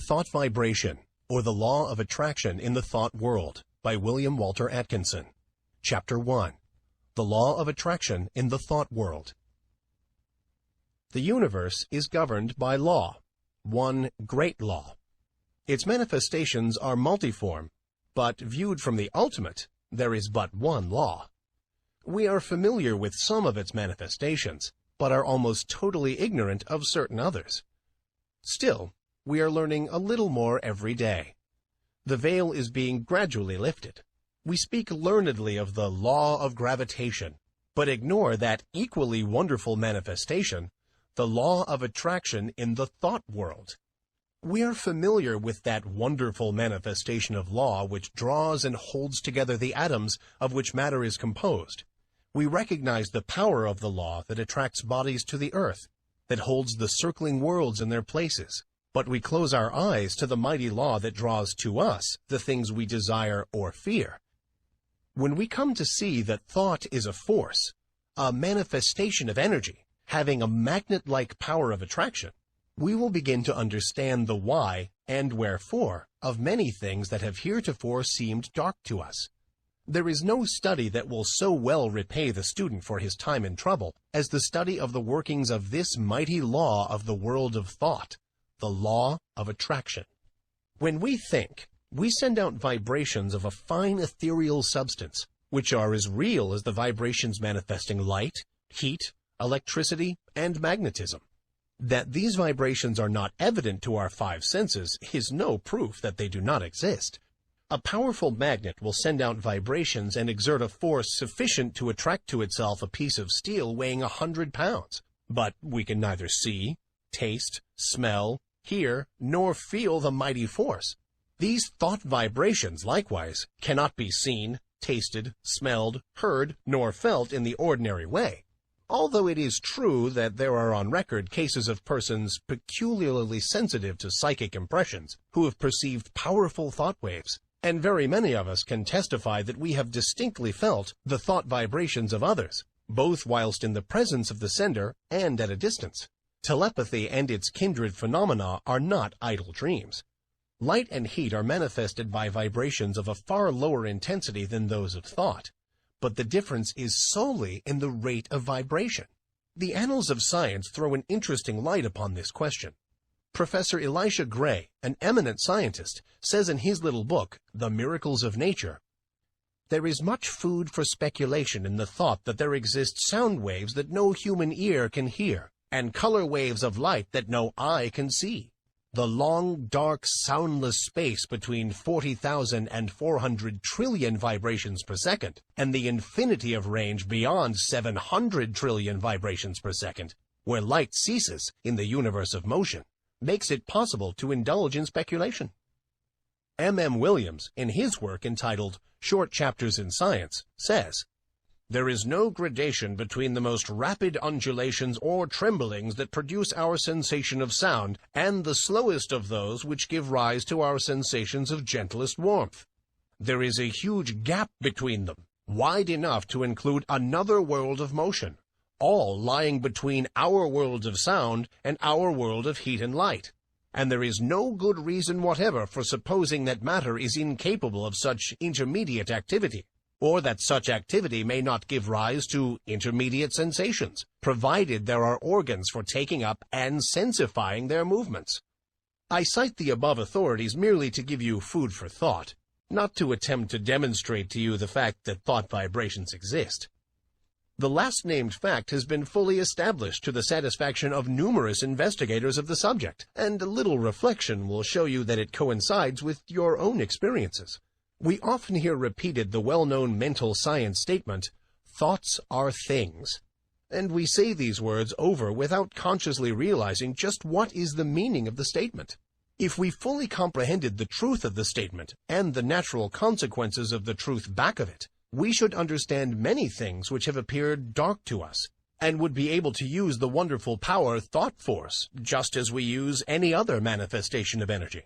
Thought Vibration, or the Law of Attraction in the Thought World, by William Walter Atkinson. Chapter 1. The Law of Attraction in the Thought World. The universe is governed by law, one great law. Its manifestations are multiform, but viewed from the ultimate, there is but one law. We are familiar with some of its manifestations, but are almost totally ignorant of certain others. Still, we are learning a little more every day. The veil is being gradually lifted. We speak learnedly of the law of gravitation, but ignore that equally wonderful manifestation, the law of attraction in the thought world. We are familiar with that wonderful manifestation of law which draws and holds together the atoms of which matter is composed. We recognize the power of the law that attracts bodies to the earth, that holds the circling worlds in their places. But we close our eyes to the mighty law that draws to us the things we desire or fear. When we come to see that thought is a force, a manifestation of energy, having a magnet-like power of attraction, we will begin to understand the why and wherefore of many things that have heretofore seemed dark to us. There is no study that will so well repay the student for his time and trouble as the study of the workings of this mighty law of the world of thought, the law of attraction. When we think, we send out vibrations of a fine ethereal substance, which are as real as the vibrations manifesting light, heat, electricity, and magnetism. That these vibrations are not evident to our five senses is no proof that they do not exist. A powerful magnet will send out vibrations and exert a force sufficient to attract to itself a piece of steel weighing 100 pounds, but we can neither see, taste, smell, hear, nor feel the mighty force. These thought vibrations, likewise, cannot be seen, tasted, smelled, heard, nor felt in the ordinary way. Although it is true that there are on record cases of persons peculiarly sensitive to psychic impressions who have perceived powerful thought waves, and very many of us can testify that we have distinctly felt the thought vibrations of others, both whilst in the presence of the sender and at a distance. Telepathy and its kindred phenomena are not idle dreams. Light and heat are manifested by vibrations of a far lower intensity than those of thought, but the difference is solely in the rate of vibration. The annals of science throw an interesting light upon this question. Professor Elisha Gray, an eminent scientist, says in his little book, The Miracles of Nature, "There is much food for speculation in the thought that there exist sound waves that no human ear can hear, and color waves of light that no eye can see. The long, dark, soundless space between 40,000 and 400 trillion vibrations per second, and the infinity of range beyond 700 trillion vibrations per second, where light ceases in the universe of motion, makes it possible to indulge in speculation." M. Williams, in his work entitled Short Chapters in Science, says, "There is no gradation between the most rapid undulations or tremblings that produce our sensation of sound and the slowest of those which give rise to our sensations of gentlest warmth. There is a huge gap between them, wide enough to include another world of motion, all lying between our worlds of sound and our world of heat and light. And there is no good reason whatever for supposing that matter is incapable of such intermediate activity, or that such activity may not give rise to intermediate sensations, provided there are organs for taking up and sensifying their movements." I cite the above authorities merely to give you food for thought, not to attempt to demonstrate to you the fact that thought vibrations exist. The last-named fact has been fully established to the satisfaction of numerous investigators of the subject, and a little reflection will show you that it coincides with your own experiences. We often hear repeated the well-known mental science statement, "Thoughts are things," and we say these words over without consciously realizing just what is the meaning of the statement. If we fully comprehended the truth of the statement and the natural consequences of the truth back of it, we should understand many things which have appeared dark to us, and would be able to use the wonderful power thought force just as we use any other manifestation of energy.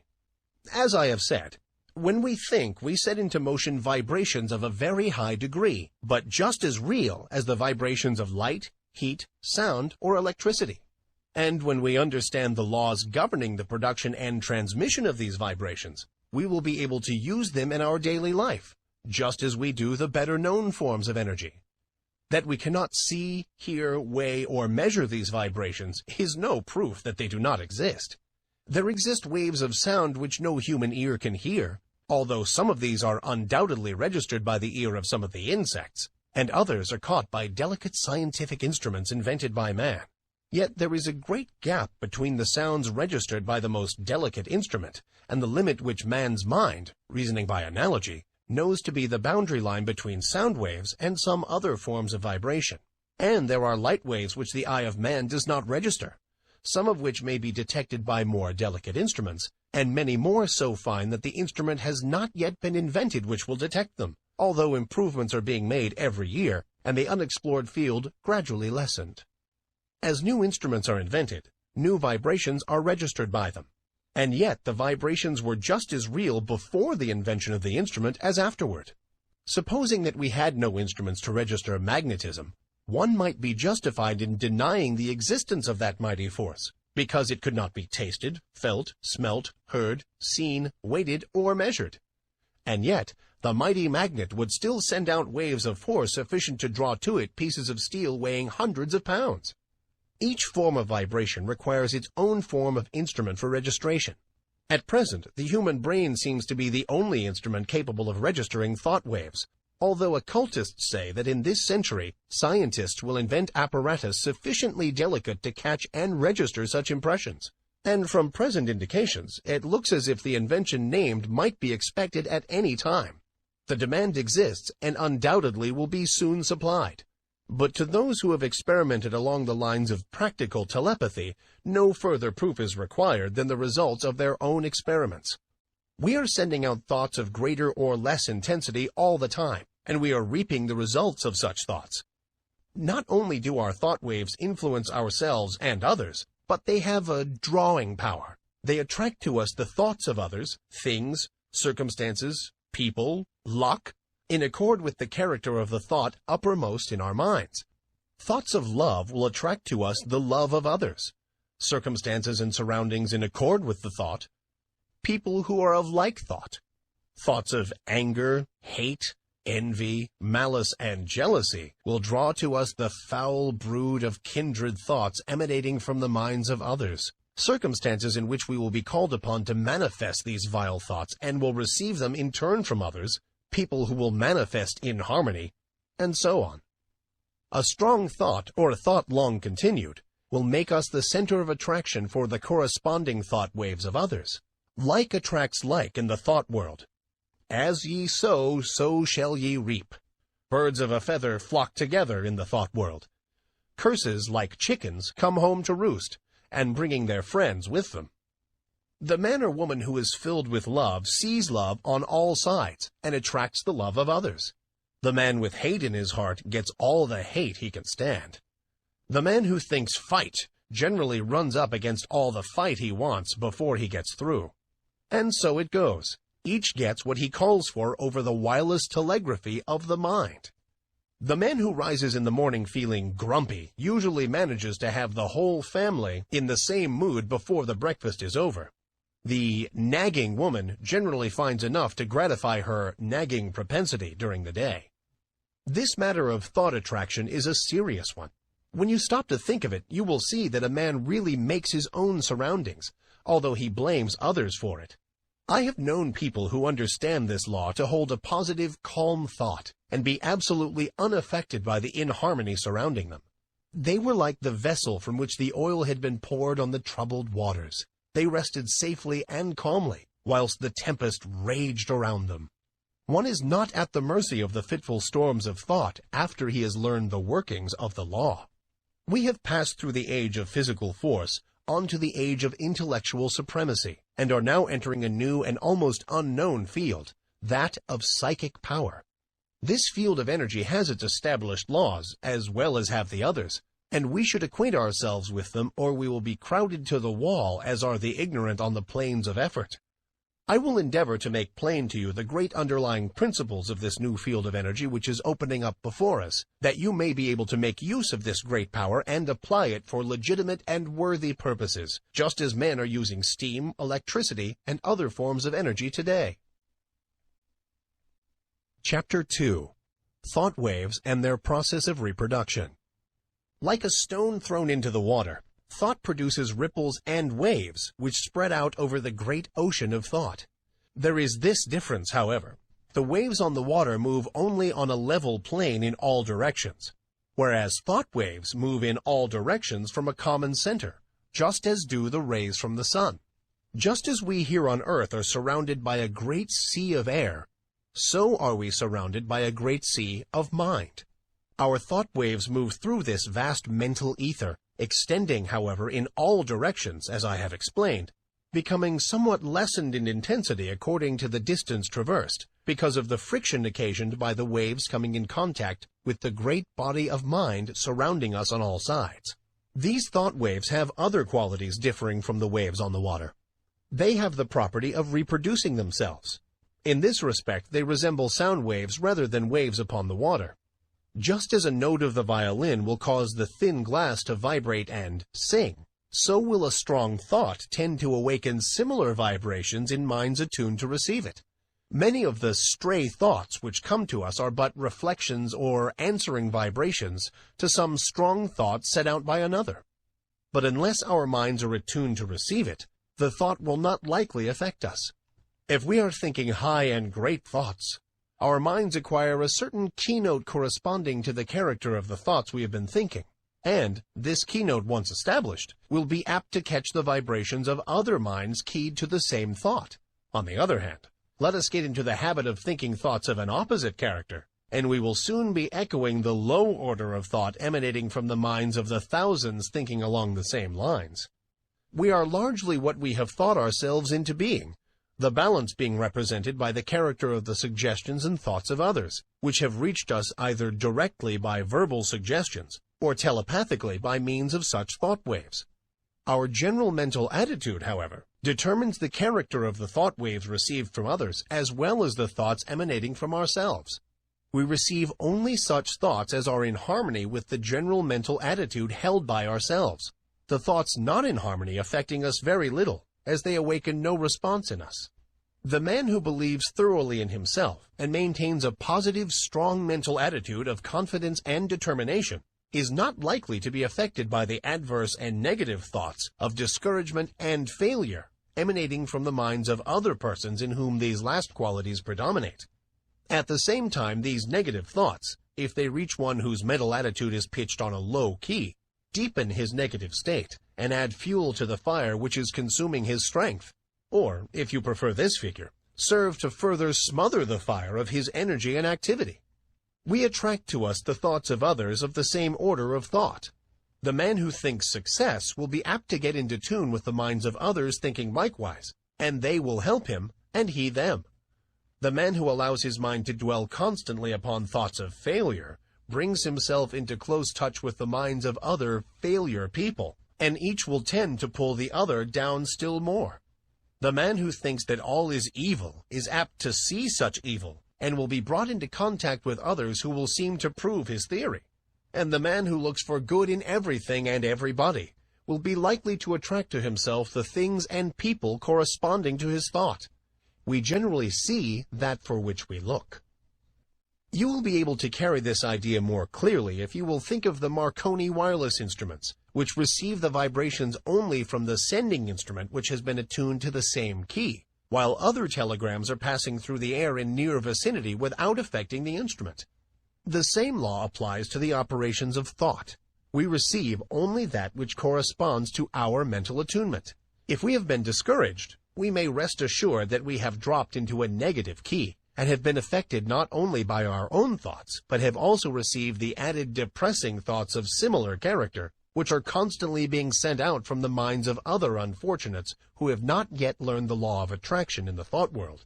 As I have said, when we think, we set into motion vibrations of a very high degree, but just as real as the vibrations of light, heat, sound, or electricity. And when we understand the laws governing the production and transmission of these vibrations, we will be able to use them in our daily life, just as we do the better-known forms of energy. That we cannot see, hear, weigh, or measure these vibrations is no proof that they do not exist. There exist waves of sound which no human ear can hear, although some of these are undoubtedly registered by the ear of some of the insects, and others are caught by delicate scientific instruments invented by man. Yet there is a great gap between the sounds registered by the most delicate instrument and the limit which man's mind, reasoning by analogy, knows to be the boundary line between sound waves and some other forms of vibration. And there are light waves which the eye of man does not register, some of which may be detected by more delicate instruments, and many more so fine that the instrument has not yet been invented which will detect them, although improvements are being made every year, and the unexplored field gradually lessened. As new instruments are invented, new vibrations are registered by them. And yet the vibrations were just as real before the invention of the instrument as afterward. Supposing that we had no instruments to register magnetism, one might be justified in denying the existence of that mighty force, because it could not be tasted, felt, smelt, heard, seen, weighted, or measured. And yet, the mighty magnet would still send out waves of force sufficient to draw to it pieces of steel weighing hundreds of pounds. Each form of vibration requires its own form of instrument for registration. At present, the human brain seems to be the only instrument capable of registering thought waves, although occultists say that in this century, scientists will invent apparatus sufficiently delicate to catch and register such impressions. And from present indications, it looks as if the invention named might be expected at any time. The demand exists and undoubtedly will be soon supplied. But to those who have experimented along the lines of practical telepathy, no further proof is required than the results of their own experiments. We are sending out thoughts of greater or less intensity all the time, and we are reaping the results of such thoughts. Not only do our thought waves influence ourselves and others, but they have a drawing power. They attract to us the thoughts of others, things, circumstances, people, luck, in accord with the character of the thought uppermost in our minds. Thoughts of love will attract to us the love of others, circumstances and surroundings in accord with the thought, people who are of like thought. Thoughts of anger, hate, envy, malice, and jealousy will draw to us the foul brood of kindred thoughts emanating from the minds of others, circumstances in which we will be called upon to manifest these vile thoughts and will receive them in turn from others, people who will manifest in harmony, and so on. A strong thought, or a thought long continued, will make us the center of attraction for the corresponding thought waves of others. Like attracts like in the thought world. As ye sow, so shall ye reap. Birds of a feather flock together in the thought world. Curses, like chickens, come home to roost, and bringing their friends with them. The man or woman who is filled with love sees love on all sides and attracts the love of others. The man with hate in his heart gets all the hate he can stand. The man who thinks fight generally runs up against all the fight he wants before he gets through. And so it goes. Each gets what he calls for over the wireless telegraphy of the mind. The man who rises in the morning feeling grumpy usually manages to have the whole family in the same mood before the breakfast is over. The nagging woman generally finds enough to gratify her nagging propensity during the day. This matter of thought attraction is a serious one. When you stop to think of it, you will see that a man really makes his own surroundings, although he blames others for it. I have known people who understand this law to hold a positive, calm thought and be absolutely unaffected by the inharmony surrounding them. They were like the vessel from which the oil had been poured on the troubled waters. They rested safely and calmly, whilst the tempest raged around them. One is not at the mercy of the fitful storms of thought after he has learned the workings of the law. We have passed through the age of physical force onto the age of intellectual supremacy, and are now entering a new and almost unknown field, that of psychic power. This field of energy has its established laws, as well as have the others, and we should acquaint ourselves with them, or we will be crowded to the wall as are the ignorant on the plains of effort. I will endeavor to make plain to you the great underlying principles of this new field of energy which is opening up before us, that you may be able to make use of this great power and apply it for legitimate and worthy purposes, just as men are using steam, electricity, and other forms of energy today. Chapter 2. Thought Waves and Their Process of Reproduction. Like a stone thrown into the water, thought produces ripples and waves which spread out over the great ocean of thought. There is this difference, however. The waves on the water move only on a level plane in all directions, whereas thought waves move in all directions from a common center, just as do the rays from the sun. Just as we here on earth are surrounded by a great sea of air, so are we surrounded by a great sea of mind. Our thought waves move through this vast mental ether, extending, however, in all directions, as I have explained, becoming somewhat lessened in intensity according to the distance traversed, because of the friction occasioned by the waves coming in contact with the great body of mind surrounding us on all sides. These thought waves have other qualities differing from the waves on the water. They have the property of reproducing themselves. In this respect, they resemble sound waves rather than waves upon the water. Just as a note of the violin will cause the thin glass to vibrate and sing, so will a strong thought tend to awaken similar vibrations in minds attuned to receive it. Many of the stray thoughts which come to us are but reflections or answering vibrations to some strong thought set out by another. But unless our minds are attuned to receive it, the thought will not likely affect us. If we are thinking high and great thoughts, our minds acquire a certain keynote corresponding to the character of the thoughts we have been thinking, and, this keynote once established, will be apt to catch the vibrations of other minds keyed to the same thought. On the other hand, let us get into the habit of thinking thoughts of an opposite character, and we will soon be echoing the low order of thought emanating from the minds of the thousands thinking along the same lines. We are largely what we have thought ourselves into being, the balance being represented by the character of the suggestions and thoughts of others, which have reached us either directly by verbal suggestions or telepathically by means of such thought waves. Our general mental attitude, however, determines the character of the thought waves received from others as well as the thoughts emanating from ourselves. We receive only such thoughts as are in harmony with the general mental attitude held by ourselves, the thoughts not in harmony affecting us very little, as they awaken no response in us. The man who believes thoroughly in himself and maintains a positive, strong mental attitude of confidence and determination is not likely to be affected by the adverse and negative thoughts of discouragement and failure emanating from the minds of other persons in whom these last qualities predominate. At the same time, these negative thoughts, if they reach one whose mental attitude is pitched on a low key, deepen his negative state and add fuel to the fire which is consuming his strength, or, if you prefer this figure, serve to further smother the fire of his energy and activity. We attract to us the thoughts of others of the same order of thought. The man who thinks success will be apt to get into tune with the minds of others thinking likewise, and they will help him, and he them. The man who allows his mind to dwell constantly upon thoughts of failure brings himself into close touch with the minds of other failure people, and each will tend to pull the other down still more. The man who thinks that all is evil is apt to see such evil, and will be brought into contact with others who will seem to prove his theory. And the man who looks for good in everything and everybody will be likely to attract to himself the things and people corresponding to his thought. We generally see that for which we look. You will be able to carry this idea more clearly if you will think of the Marconi wireless instruments, which receive the vibrations only from the sending instrument which has been attuned to the same key, while other telegrams are passing through the air in near vicinity without affecting the instrument. The same law applies to the operations of thought. We receive only that which corresponds to our mental attunement. If we have been discouraged, we may rest assured that we have dropped into a negative key, and have been affected not only by our own thoughts, but have also received the added depressing thoughts of similar character, which are constantly being sent out from the minds of other unfortunates who have not yet learned the law of attraction in the thought world.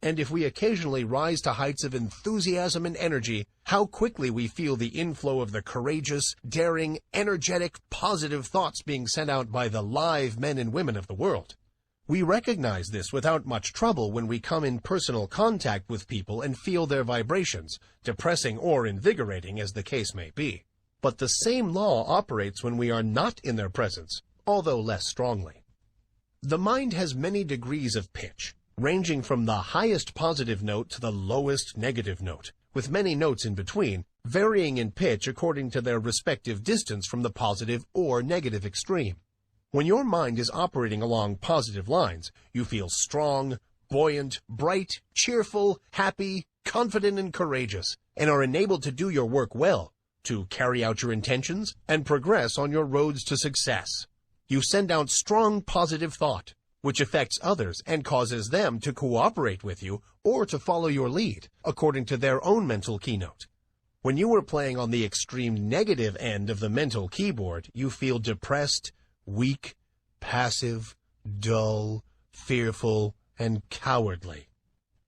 And if we occasionally rise to heights of enthusiasm and energy, how quickly we feel the inflow of the courageous, daring, energetic, positive thoughts being sent out by the live men and women of the world. We recognize this without much trouble when we come in personal contact with people and feel their vibrations, depressing or invigorating as the case may be. But the same law operates when we are not in their presence, although less strongly. The mind has many degrees of pitch, ranging from the highest positive note to the lowest negative note, with many notes in between, varying in pitch according to their respective distance from the positive or negative extreme. When your mind is operating along positive lines, you feel strong, buoyant, bright, cheerful, happy, confident, and courageous, and are enabled to do your work well, to carry out your intentions, and progress on your roads to success. You send out strong positive thought, which affects others and causes them to cooperate with you or to follow your lead, according to their own mental keynote. When you are playing on the extreme negative end of the mental keyboard, you feel depressed, weak, passive, dull, fearful, and cowardly.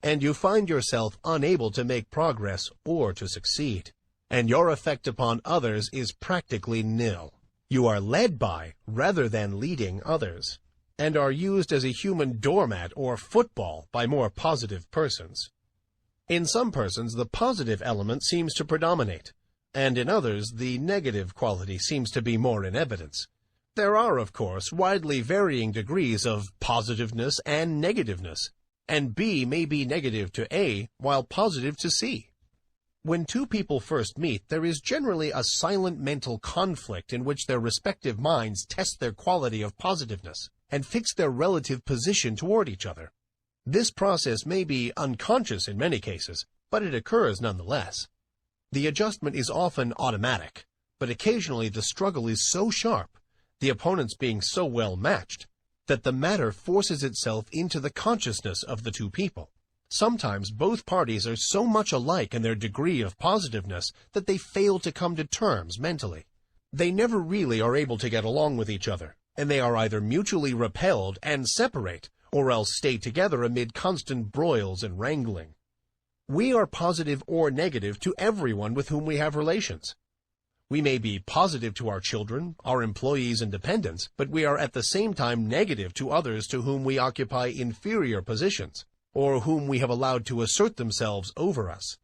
And you find yourself unable to make progress or to succeed. And your effect upon others is practically nil. You are led by, rather than leading others, and are used as a human doormat or football by more positive persons. In some persons, the positive element seems to predominate, and in others, the negative quality seems to be more in evidence. There are, of course, widely varying degrees of positiveness and negativeness, and B may be negative to A while positive to C. When two people first meet, there is generally a silent mental conflict in which their respective minds test their quality of positiveness and fix their relative position toward each other. This process may be unconscious in many cases, but it occurs nonetheless. The adjustment is often automatic, but occasionally the struggle is so sharp, the opponents being so well matched, that the matter forces itself into the consciousness of the two people. Sometimes both parties are so much alike in their degree of positiveness that they fail to come to terms mentally. They never really are able to get along with each other, and they are either mutually repelled and separate, or else stay together amid constant broils and wrangling. We are positive or negative to everyone with whom we have relations. We may be positive to our children, our employees and dependents, but we are at the same time negative to others to whom we occupy inferior positions, or whom we have allowed to assert themselves over us.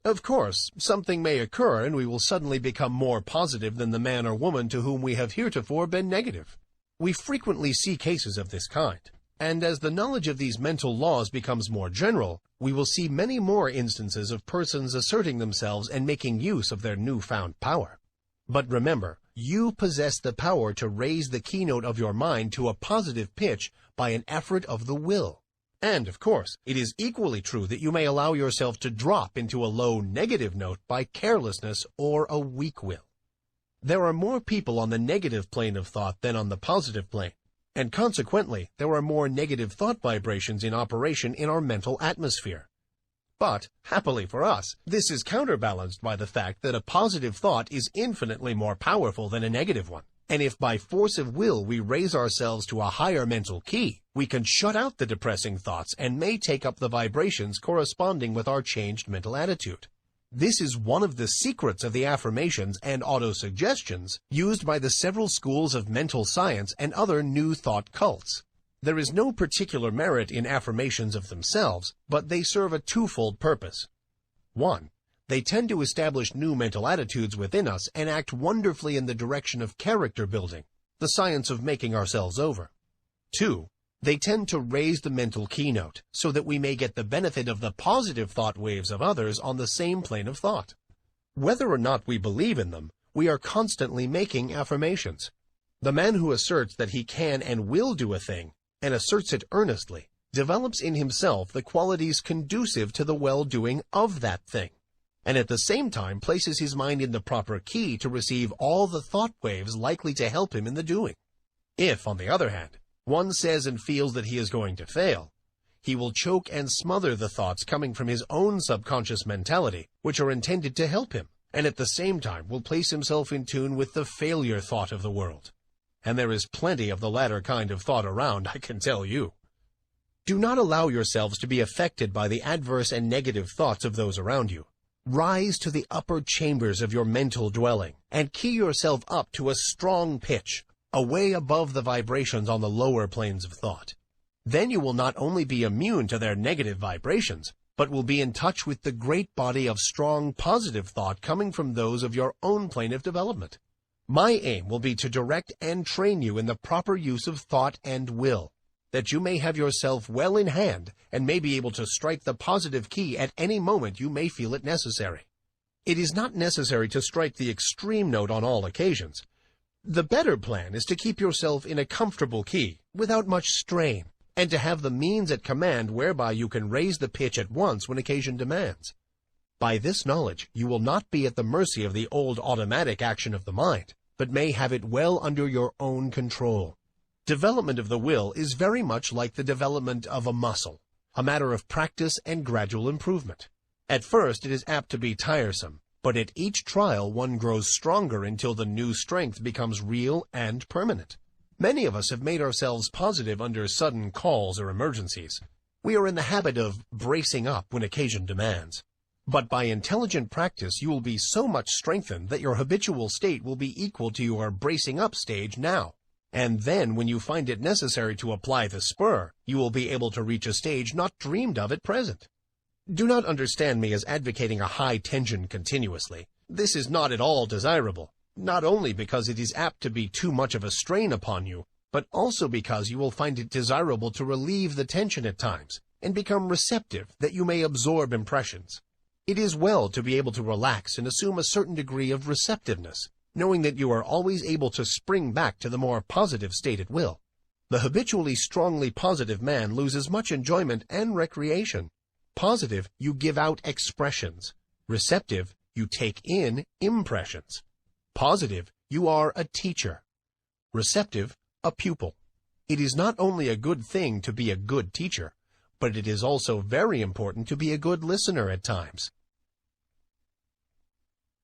Of course, something may occur and we will suddenly become more positive than the man or woman to whom we have heretofore been negative. We frequently see cases of this kind, and as the knowledge of these mental laws becomes more general, we will see many more instances of persons asserting themselves and making use of their newfound power. But remember, you possess the power to raise the keynote of your mind to a positive pitch by an effort of the will. And, of course, it is equally true that you may allow yourself to drop into a low negative note by carelessness or a weak will. There are more people on the negative plane of thought than on the positive plane, and consequently, there are more negative thought vibrations in operation in our mental atmosphere. But, happily for us, this is counterbalanced by the fact that a positive thought is infinitely more powerful than a negative one. And if by force of will we raise ourselves to a higher mental key, we can shut out the depressing thoughts and may take up the vibrations corresponding with our changed mental attitude. This is one of the secrets of the affirmations and autosuggestions used by the several schools of mental science and other new thought cults. There is no particular merit in affirmations of themselves, but they serve a twofold purpose. 1. They tend to establish new mental attitudes within us and act wonderfully in the direction of character building, the science of making ourselves over. 2. They tend to raise the mental keynote so that we may get the benefit of the positive thought waves of others on the same plane of thought. Whether or not we believe in them, we are constantly making affirmations. The man who asserts that he can and will do a thing, and asserts it earnestly, develops in himself the qualities conducive to the well-doing of that thing, and at the same time places his mind in the proper key to receive all the thought waves likely to help him in the doing. If, on the other hand, one says and feels that he is going to fail, he will choke and smother the thoughts coming from his own subconscious mentality, which are intended to help him, and at the same time will place himself in tune with the failure thought of the world. And there is plenty of the latter kind of thought around, I can tell you. Do not allow yourselves to be affected by the adverse and negative thoughts of those around you. Rise to the upper chambers of your mental dwelling and key yourself up to a strong pitch, away above the vibrations on the lower planes of thought. Then you will not only be immune to their negative vibrations, but will be in touch with the great body of strong, positive thought coming from those of your own plane of development. My aim will be to direct and train you in the proper use of thought and will, that you may have yourself well in hand and may be able to strike the positive key at any moment you may feel it necessary. It is not necessary to strike the extreme note on all occasions. The better plan is to keep yourself in a comfortable key, without much strain, and to have the means at command whereby you can raise the pitch at once when occasion demands. By this knowledge, you will not be at the mercy of the old automatic action of the mind, but may have it well under your own control. Development of the will is very much like the development of a muscle, a matter of practice and gradual improvement. At first it is apt to be tiresome, but at each trial one grows stronger until the new strength becomes real and permanent. Many of us have made ourselves positive under sudden calls or emergencies. We are in the habit of bracing up when occasion demands. But by intelligent practice you will be so much strengthened that your habitual state will be equal to your bracing up stage now. And then when you find it necessary to apply the spur, you will be able to reach a stage not dreamed of at present. Do not understand me as advocating a high tension continuously. This is not at all desirable, not only because it is apt to be too much of a strain upon you, but also because you will find it desirable to relieve the tension at times and become receptive that you may absorb impressions. It is well to be able to relax and assume a certain degree of receptiveness, knowing that you are always able to spring back to the more positive state at will. The habitually strongly positive man loses much enjoyment and recreation. Positive, you give out expressions. Receptive, you take in impressions. Positive, you are a teacher. Receptive, a pupil. It is not only a good thing to be a good teacher, but it is also very important to be a good listener at times.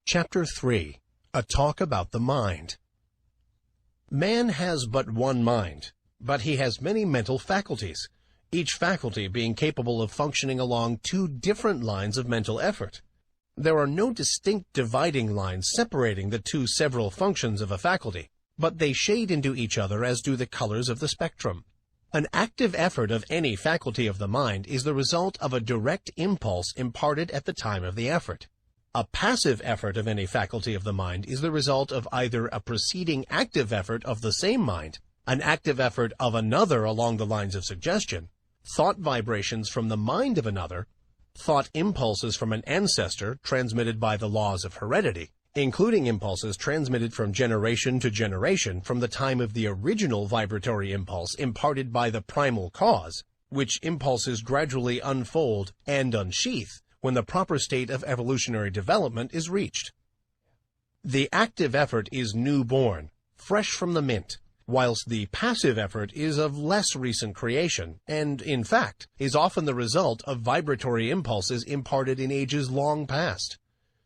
Chapter 3. A Talk About the Mind. Man has but one mind, but he has many mental faculties, each faculty being capable of functioning along two different lines of mental effort. There are no distinct dividing lines separating the two several functions of a faculty, but they shade into each other as do the colors of the spectrum. An active effort of any faculty of the mind is the result of a direct impulse imparted at the time of the effort. A passive effort of any faculty of the mind is the result of either a preceding active effort of the same mind, an active effort of another along the lines of suggestion, thought vibrations from the mind of another, thought impulses from an ancestor transmitted by the laws of heredity, including impulses transmitted from generation to generation from the time of the original vibratory impulse imparted by the primal cause, which impulses gradually unfold and unsheath when the proper state of evolutionary development is reached. The active effort is newborn, fresh from the mint, whilst the passive effort is of less recent creation and, in fact, is often the result of vibratory impulses imparted in ages long past.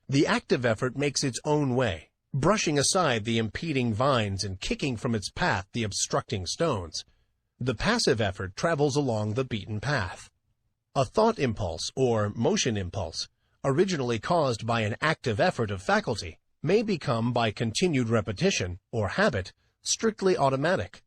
The active effort makes its own way, brushing aside the impeding vines and kicking from its path the obstructing stones. The passive effort travels along the beaten path. A thought impulse or motion impulse, originally caused by an active effort of faculty, may become by continued repetition or habit strictly automatic,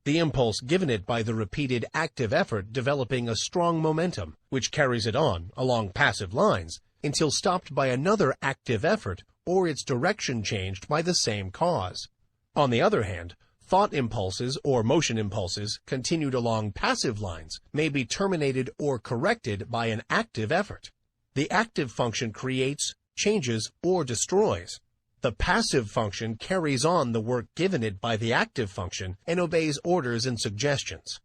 the impulse given it by the repeated active effort developing a strong momentum which carries it on along passive lines until stopped by another active effort or its direction changed by the same cause. On the other hand, thought impulses or motion impulses continued along passive lines may be terminated or corrected by an active effort. The active function creates, changes, or destroys. The passive function carries on the work given it by the active function and obeys orders and suggestions.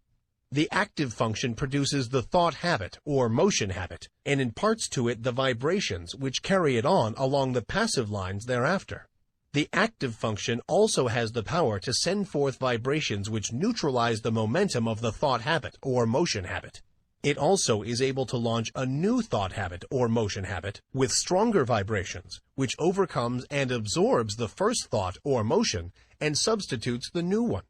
The active function produces the thought habit or motion habit and imparts to it the vibrations which carry it on along the passive lines thereafter. The active function also has the power to send forth vibrations which neutralize the momentum of the thought habit or motion habit. It also is able to launch a new thought habit or motion habit with stronger vibrations, which overcomes and absorbs the first thought or motion and substitutes the new one.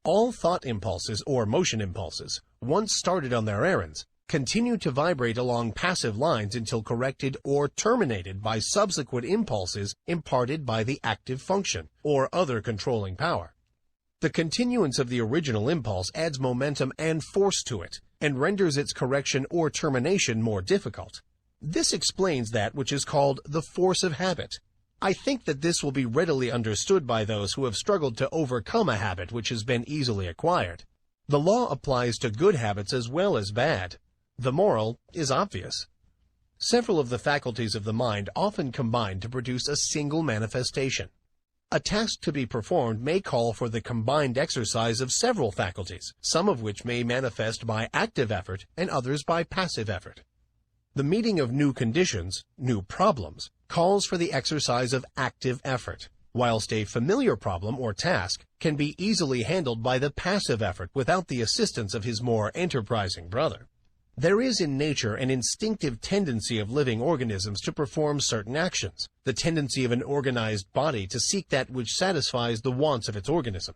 All thought impulses or motion impulses, once started on their errands, continue to vibrate along passive lines until corrected or terminated by subsequent impulses imparted by the active function or other controlling power. The continuance of the original impulse adds momentum and force to it, and renders its correction or termination more difficult. This explains that which is called the force of habit. I think that this will be readily understood by those who have struggled to overcome a habit which has been easily acquired. The law applies to good habits as well as bad. The moral is obvious. Several of the faculties of the mind often combine to produce a single manifestation. A task to be performed may call for the combined exercise of several faculties, some of which may manifest by active effort and others by passive effort. The meeting of new conditions, new problems, calls for the exercise of active effort, whilst a familiar problem or task can be easily handled by the passive effort without the assistance of his more enterprising brother. There is in nature an instinctive tendency of living organisms to perform certain actions, the tendency of an organized body to seek that which satisfies the wants of its organism.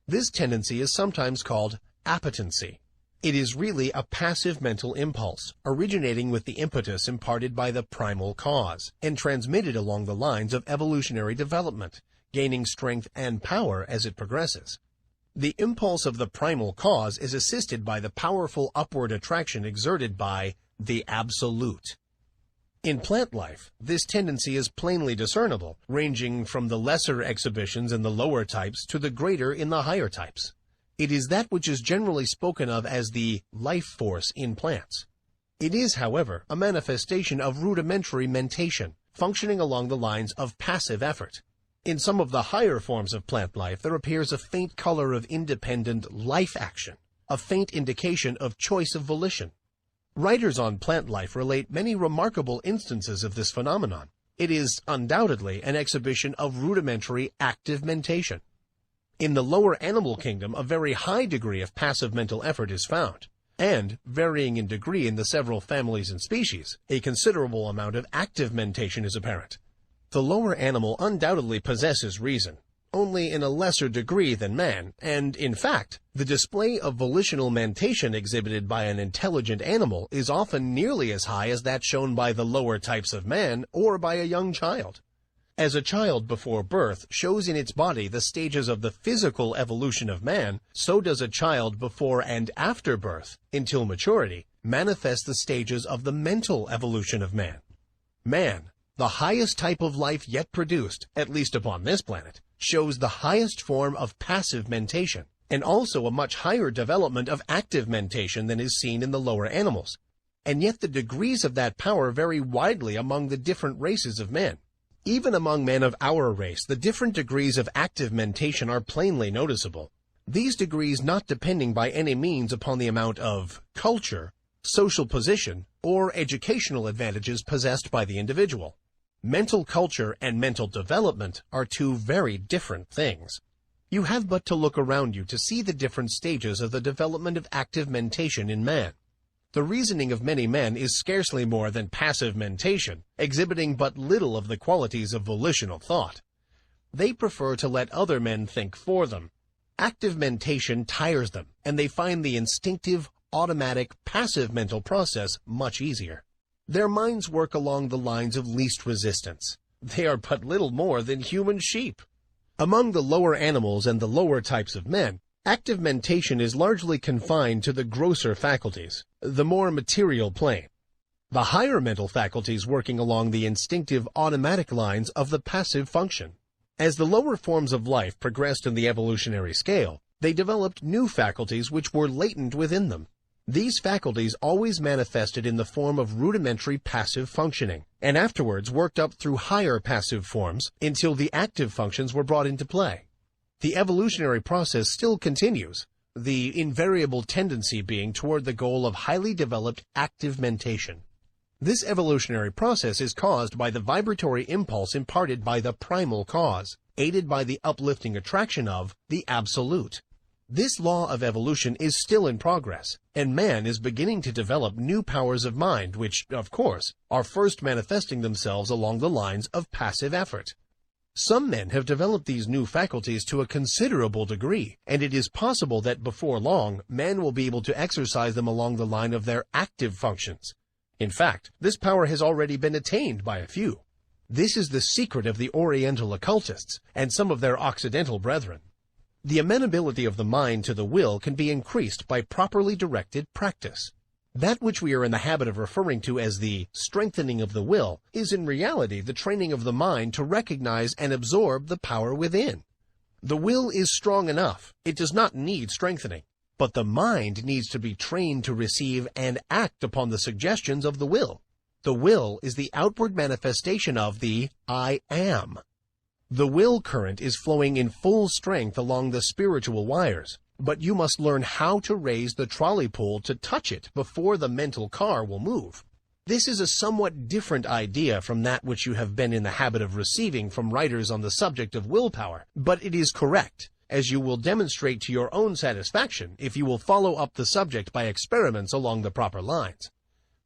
This tendency is sometimes called appetency. It is really a passive mental impulse, originating with the impetus imparted by the primal cause, and transmitted along the lines of evolutionary development, gaining strength and power as it progresses. The impulse of the primal cause is assisted by the powerful upward attraction exerted by the absolute. In plant life, this tendency is plainly discernible, ranging from the lesser exhibitions in the lower types to the greater in the higher types. It is that which is generally spoken of as the life force in plants. It is, however, a manifestation of rudimentary mentation, functioning along the lines of passive effort. In some of the higher forms of plant life, there appears a faint color of independent life action, a faint indication of choice of volition. Writers on plant life relate many remarkable instances of this phenomenon. It is undoubtedly an exhibition of rudimentary active mentation. In the lower animal kingdom, a very high degree of passive mental effort is found, and, varying in degree in the several families and species, a considerable amount of active mentation is apparent. The lower animal undoubtedly possesses reason, only in a lesser degree than man, and, in fact, the display of volitional mentation exhibited by an intelligent animal is often nearly as high as that shown by the lower types of man or by a young child. As a child before birth shows in its body the stages of the physical evolution of man, so does a child before and after birth, until maturity, manifest the stages of the mental evolution of man. Man, the highest type of life yet produced, at least upon this planet, shows the highest form of passive mentation, and also a much higher development of active mentation than is seen in the lower animals. And yet the degrees of that power vary widely among the different races of men. Even among men of our race, the different degrees of active mentation are plainly noticeable. These degrees not depending by any means upon the amount of culture, social position, or educational advantages possessed by the individual. Mental culture and mental development are two very different things. You have but to look around you to see the different stages of the development of active mentation in man. The reasoning of many men is scarcely more than passive mentation, exhibiting but little of the qualities of volitional thought. They prefer to let other men think for them. Active mentation tires them, and they find the instinctive, automatic, passive mental process much easier. Their minds work along the lines of least resistance. They are but little more than human sheep. Among the lower animals and the lower types of men, active mentation is largely confined to the grosser faculties, the more material plane. The higher mental faculties working along the instinctive automatic lines of the passive function. As the lower forms of life progressed in the evolutionary scale, they developed new faculties which were latent within them. These faculties always manifested in the form of rudimentary passive functioning, and afterwards worked up through higher passive forms until the active functions were brought into play. The evolutionary process still continues, the invariable tendency being toward the goal of highly developed active mentation. This evolutionary process is caused by the vibratory impulse imparted by the primal cause, aided by the uplifting attraction of the absolute. This law of evolution is still in progress, and man is beginning to develop new powers of mind which, of course, are first manifesting themselves along the lines of passive effort. Some men have developed these new faculties to a considerable degree, and it is possible that before long, man will be able to exercise them along the line of their active functions. In fact, this power has already been attained by a few. This is the secret of the Oriental occultists and some of their Occidental brethren. The amenability of the mind to the will can be increased by properly directed practice. That which we are in the habit of referring to as the strengthening of the will is in reality the training of the mind to recognize and absorb the power within. The will is strong enough. It does not need strengthening. But the mind needs to be trained to receive and act upon the suggestions of the will. The will is the outward manifestation of the I am. The will current is flowing in full strength along the spiritual wires, but you must learn how to raise the trolley pole to touch it before the mental car will move. This is a somewhat different idea from that which you have been in the habit of receiving from writers on the subject of willpower, but it is correct, as you will demonstrate to your own satisfaction if you will follow up the subject by experiments along the proper lines.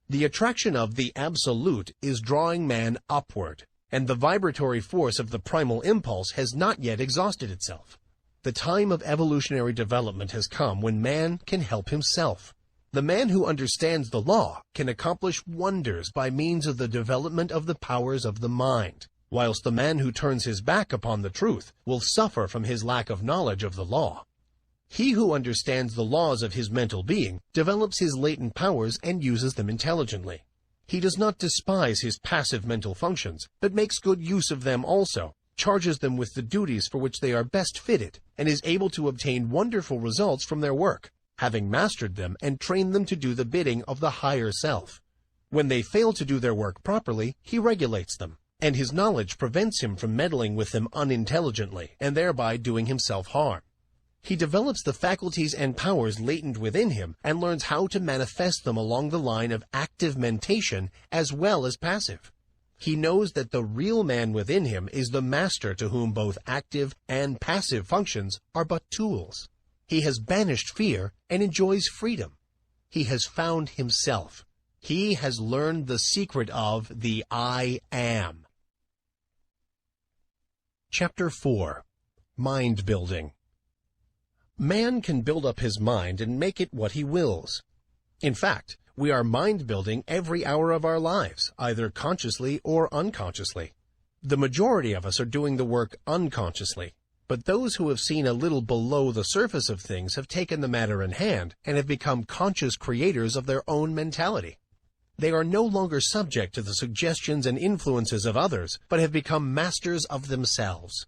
The attraction of the Absolute is drawing man upward, and the vibratory force of the primal impulse has not yet exhausted itself. The time of evolutionary development has come when man can help himself. The man who understands the law can accomplish wonders by means of the development of the powers of the mind, whilst the man who turns his back upon the truth will suffer from his lack of knowledge of the law. He who understands the laws of his mental being develops his latent powers and uses them intelligently. He does not despise his passive mental functions, but makes good use of them also, charges them with the duties for which they are best fitted, and is able to obtain wonderful results from their work, having mastered them and trained them to do the bidding of the higher self. When they fail to do their work properly, he regulates them, and his knowledge prevents him from meddling with them unintelligently, and thereby doing himself harm. He develops the faculties and powers latent within him and learns how to manifest them along the line of active mentation as well as passive. He knows that the real man within him is the master to whom both active and passive functions are but tools. He has banished fear and enjoys freedom. He has found himself. He has learned the secret of the I am. Chapter 4. Mind Building. Man can build up his mind and make it what he wills. In fact, we are mind-building every hour of our lives, either consciously or unconsciously. The majority of us are doing the work unconsciously, but those who have seen a little below the surface of things have taken the matter in hand and have become conscious creators of their own mentality. They are no longer subject to the suggestions and influences of others, but have become masters of themselves.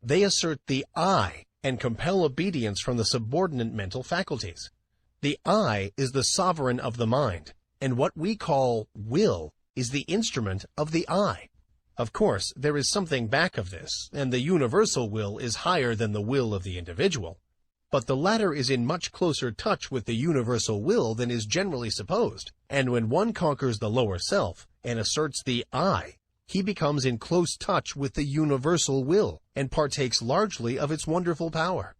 They assert the I and compel obedience from the subordinate mental faculties. The I is the sovereign of the mind, and what we call will is the instrument of the I. Of course, there is something back of this, and the universal will is higher than the will of the individual. But the latter is in much closer touch with the universal will than is generally supposed, and when one conquers the lower self and asserts the I, he becomes in close touch with the universal will and partakes largely of its wonderful power.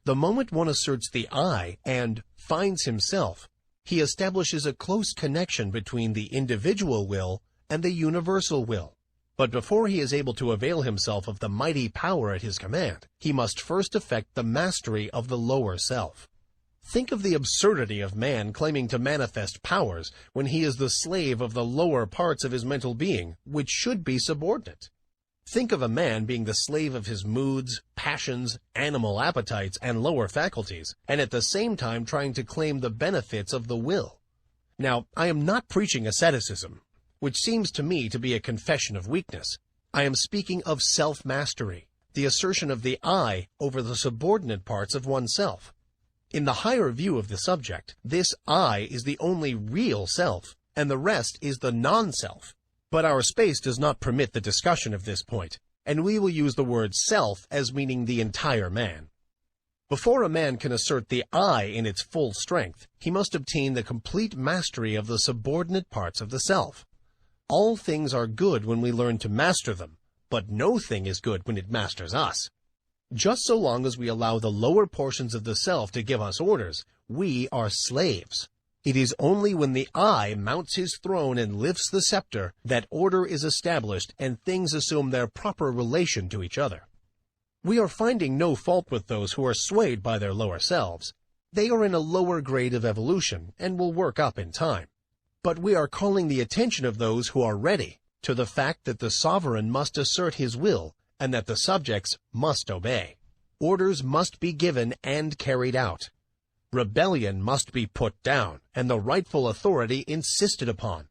The moment one asserts the I and finds himself, he establishes a close connection between the individual will and the universal will. But before he is able to avail himself of the mighty power at his command, he must first effect the mastery of the lower self. Think of the absurdity of man claiming to manifest powers when he is the slave of the lower parts of his mental being, which should be subordinate. Think of a man being the slave of his moods, passions, animal appetites, and lower faculties, and at the same time trying to claim the benefits of the will. Now, I am not preaching asceticism, which seems to me to be a confession of weakness. I am speaking of self-mastery, the assertion of the I over the subordinate parts of oneself. In the higher view of the subject, this I is the only real self, and the rest is the non-self. But our space does not permit the discussion of this point, and we will use the word self as meaning the entire man. Before a man can assert the I in its full strength, he must obtain the complete mastery of the subordinate parts of the self. All things are good when we learn to master them, but no thing is good when it masters us. Just so long as we allow the lower portions of the self to give us orders, we are slaves. It is only when the I mounts his throne and lifts the scepter that order is established and things assume their proper relation to each other. We are finding no fault with those who are swayed by their lower selves. They are in a lower grade of evolution and will work up in time. But we are calling the attention of those who are ready to the fact that the sovereign must assert his will and that the subjects must obey. Orders must be given and carried out. Rebellion must be put down, and the rightful authority insisted upon.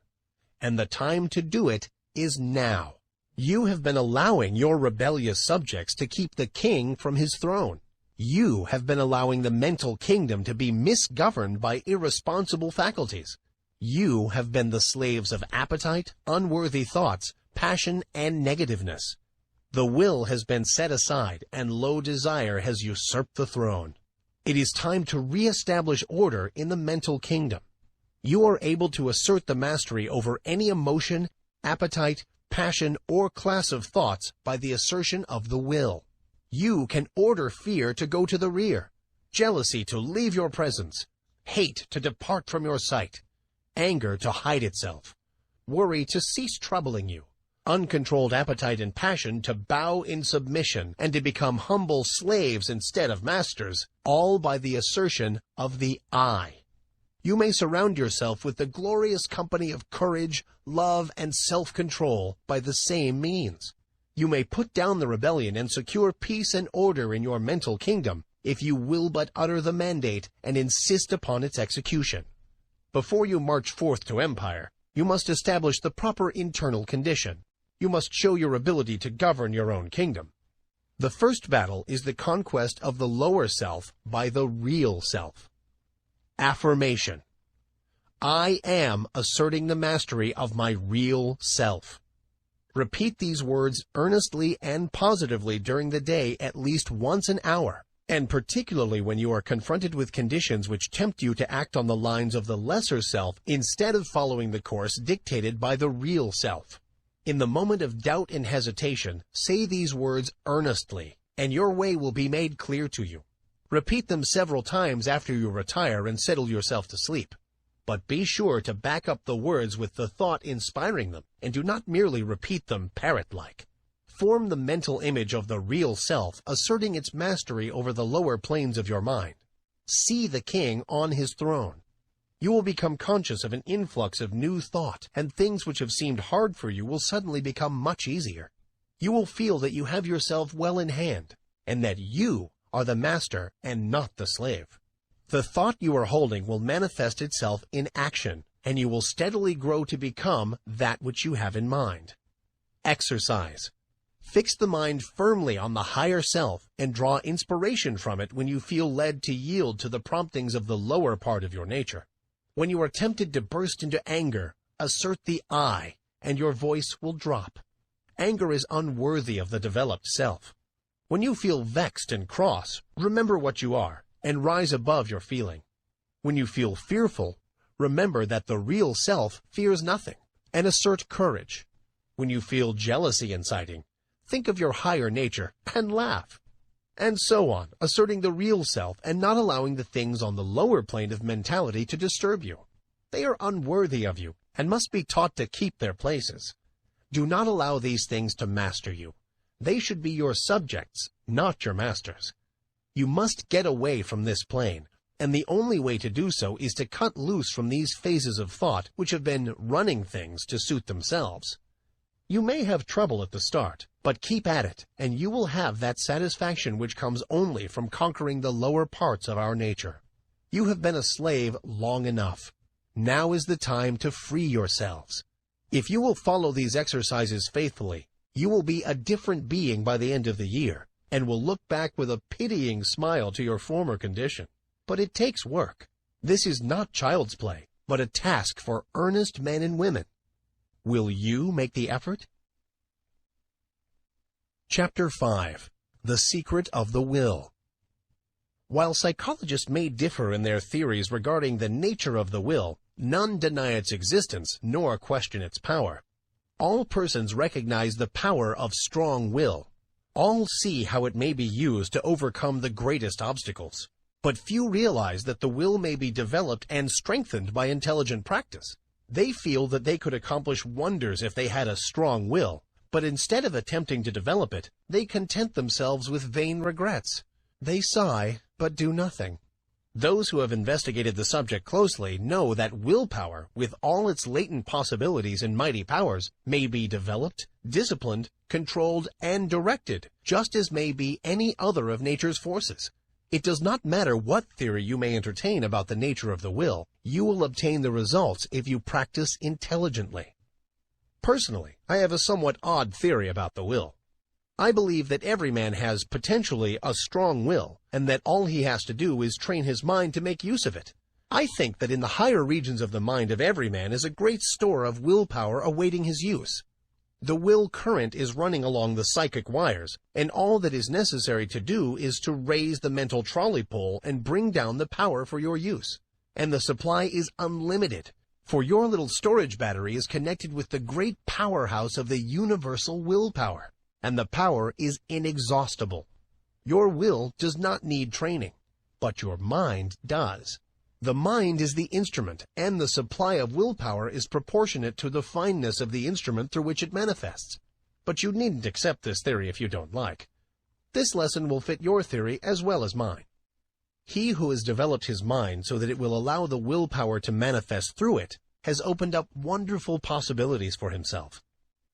And the time to do it is now. You have been allowing your rebellious subjects to keep the king from his throne. You have been allowing the mental kingdom to be misgoverned by irresponsible faculties. You have been the slaves of appetite, unworthy thoughts, passion, and negativeness. The will has been set aside, and low desire has usurped the throne. It is time to re-establish order in the mental kingdom. You are able to assert the mastery over any emotion, appetite, passion, or class of thoughts by the assertion of the will. You can order fear to go to the rear, jealousy to leave your presence, hate to depart from your sight, anger to hide itself, worry to cease troubling you, uncontrolled appetite and passion to bow in submission and to become humble slaves instead of masters, all by the assertion of the I. You may surround yourself with the glorious company of courage, love, and self-control by the same means. You may put down the rebellion and secure peace and order in your mental kingdom if you will but utter the mandate and insist upon its execution. Before you march forth to empire, you must establish the proper internal condition. You must show your ability to govern your own kingdom. The first battle is the conquest of the lower self by the real self. Affirmation. I am asserting the mastery of my real self. Repeat these words earnestly and positively during the day at least once an hour, and particularly when you are confronted with conditions which tempt you to act on the lines of the lesser self instead of following the course dictated by the real self. In the moment of doubt and hesitation, say these words earnestly, and your way will be made clear to you. Repeat them several times after you retire and settle yourself to sleep. But be sure to back up the words with the thought inspiring them, and do not merely repeat them parrot-like. Form the mental image of the real self, asserting its mastery over the lower planes of your mind. See the king on his throne. You will become conscious of an influx of new thought, and things which have seemed hard for you will suddenly become much easier. You will feel that you have yourself well in hand, and that you are the master and not the slave. The thought you are holding will manifest itself in action, and you will steadily grow to become that which you have in mind. Exercise. Fix the mind firmly on the higher self and draw inspiration from it when you feel led to yield to the promptings of the lower part of your nature. When you are tempted to burst into anger, assert the I, and your voice will drop. Anger is unworthy of the developed self. When you feel vexed and cross, remember what you are, and rise above your feeling. When you feel fearful, remember that the real self fears nothing, and assert courage. When you feel jealousy inciting, think of your higher nature and laugh. And so on, asserting the real self and not allowing the things on the lower plane of mentality to disturb you. They are unworthy of you and must be taught to keep their places. Do not allow these things to master you. They should be your subjects, not your masters. You must get away from this plane, and the only way to do so is to cut loose from these phases of thought which have been running things to suit themselves. You may have trouble at the start, but keep at it, and you will have that satisfaction which comes only from conquering the lower parts of our nature. You have been a slave long enough. Now is the time to free yourselves. If you will follow these exercises faithfully, you will be a different being by the end of the year, and will look back with a pitying smile to your former condition. But it takes work. This is not child's play, but a task for earnest men and women. Will you make the effort? Chapter 5. The Secret of the Will. While psychologists may differ in their theories regarding the nature of the will, none deny its existence nor question its power. All persons recognize the power of strong will. All see how it may be used to overcome the greatest obstacles. But few realize that the will may be developed and strengthened by intelligent practice. They feel that they could accomplish wonders if they had a strong will, but instead of attempting to develop it, they content themselves with vain regrets. They sigh, but do nothing. Those who have investigated the subject closely know that willpower, with all its latent possibilities and mighty powers, may be developed, disciplined, controlled, and directed, just as may be any other of nature's forces. It does not matter what theory you may entertain about the nature of the will, you will obtain the results if you practice intelligently. Personally, I have a somewhat odd theory about the will. I believe that every man has potentially a strong will, and that all he has to do is train his mind to make use of it. I think that in the higher regions of the mind of every man is a great store of willpower awaiting his use. The will current is running along the psychic wires, and all that is necessary to do is to raise the mental trolley pole and bring down the power for your use. And the supply is unlimited, for your little storage battery is connected with the great powerhouse of the universal willpower, and the power is inexhaustible. Your will does not need training, but your mind does. The mind is the instrument, and the supply of willpower is proportionate to the fineness of the instrument through which it manifests. But you needn't accept this theory if you don't like. This lesson will fit your theory as well as mine. He who has developed his mind so that it will allow the willpower to manifest through it has opened up wonderful possibilities for himself.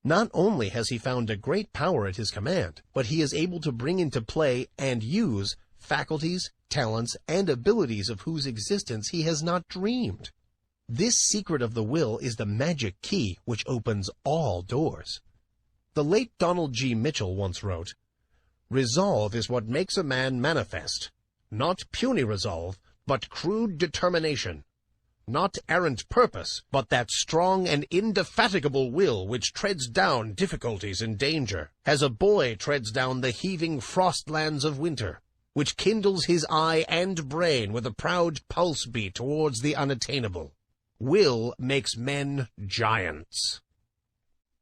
Not only has he found a great power at his command, but he is able to bring into play and use faculties, talents, and abilities of whose existence he has not dreamed. This secret of the will is the magic key which opens all doors. The late Donald G. Mitchell once wrote, "Resolve is what makes a man manifest. Not puny resolve, but crude determination. Not errant purpose, but that strong and indefatigable will which treads down difficulties and danger, as a boy treads down the heaving frostlands of winter, which kindles his eye and brain with a proud pulse beat towards the unattainable. Will makes men giants."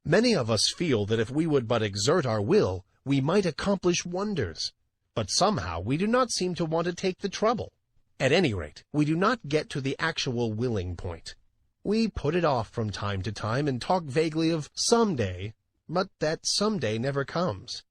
Many of us feel that if we would but exert our will, we might accomplish wonders. But somehow we do not seem to want to take the trouble. At any rate, we do not get to the actual willing point. We put it off from time to time and talk vaguely of someday, but that someday never comes.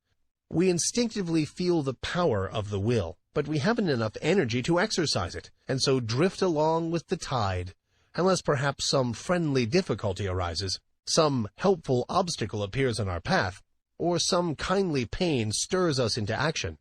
We instinctively feel the power of the will, but we haven't enough energy to exercise it, and so drift along with the tide, unless perhaps some friendly difficulty arises, some helpful obstacle appears on our path, or some kindly pain stirs us into action,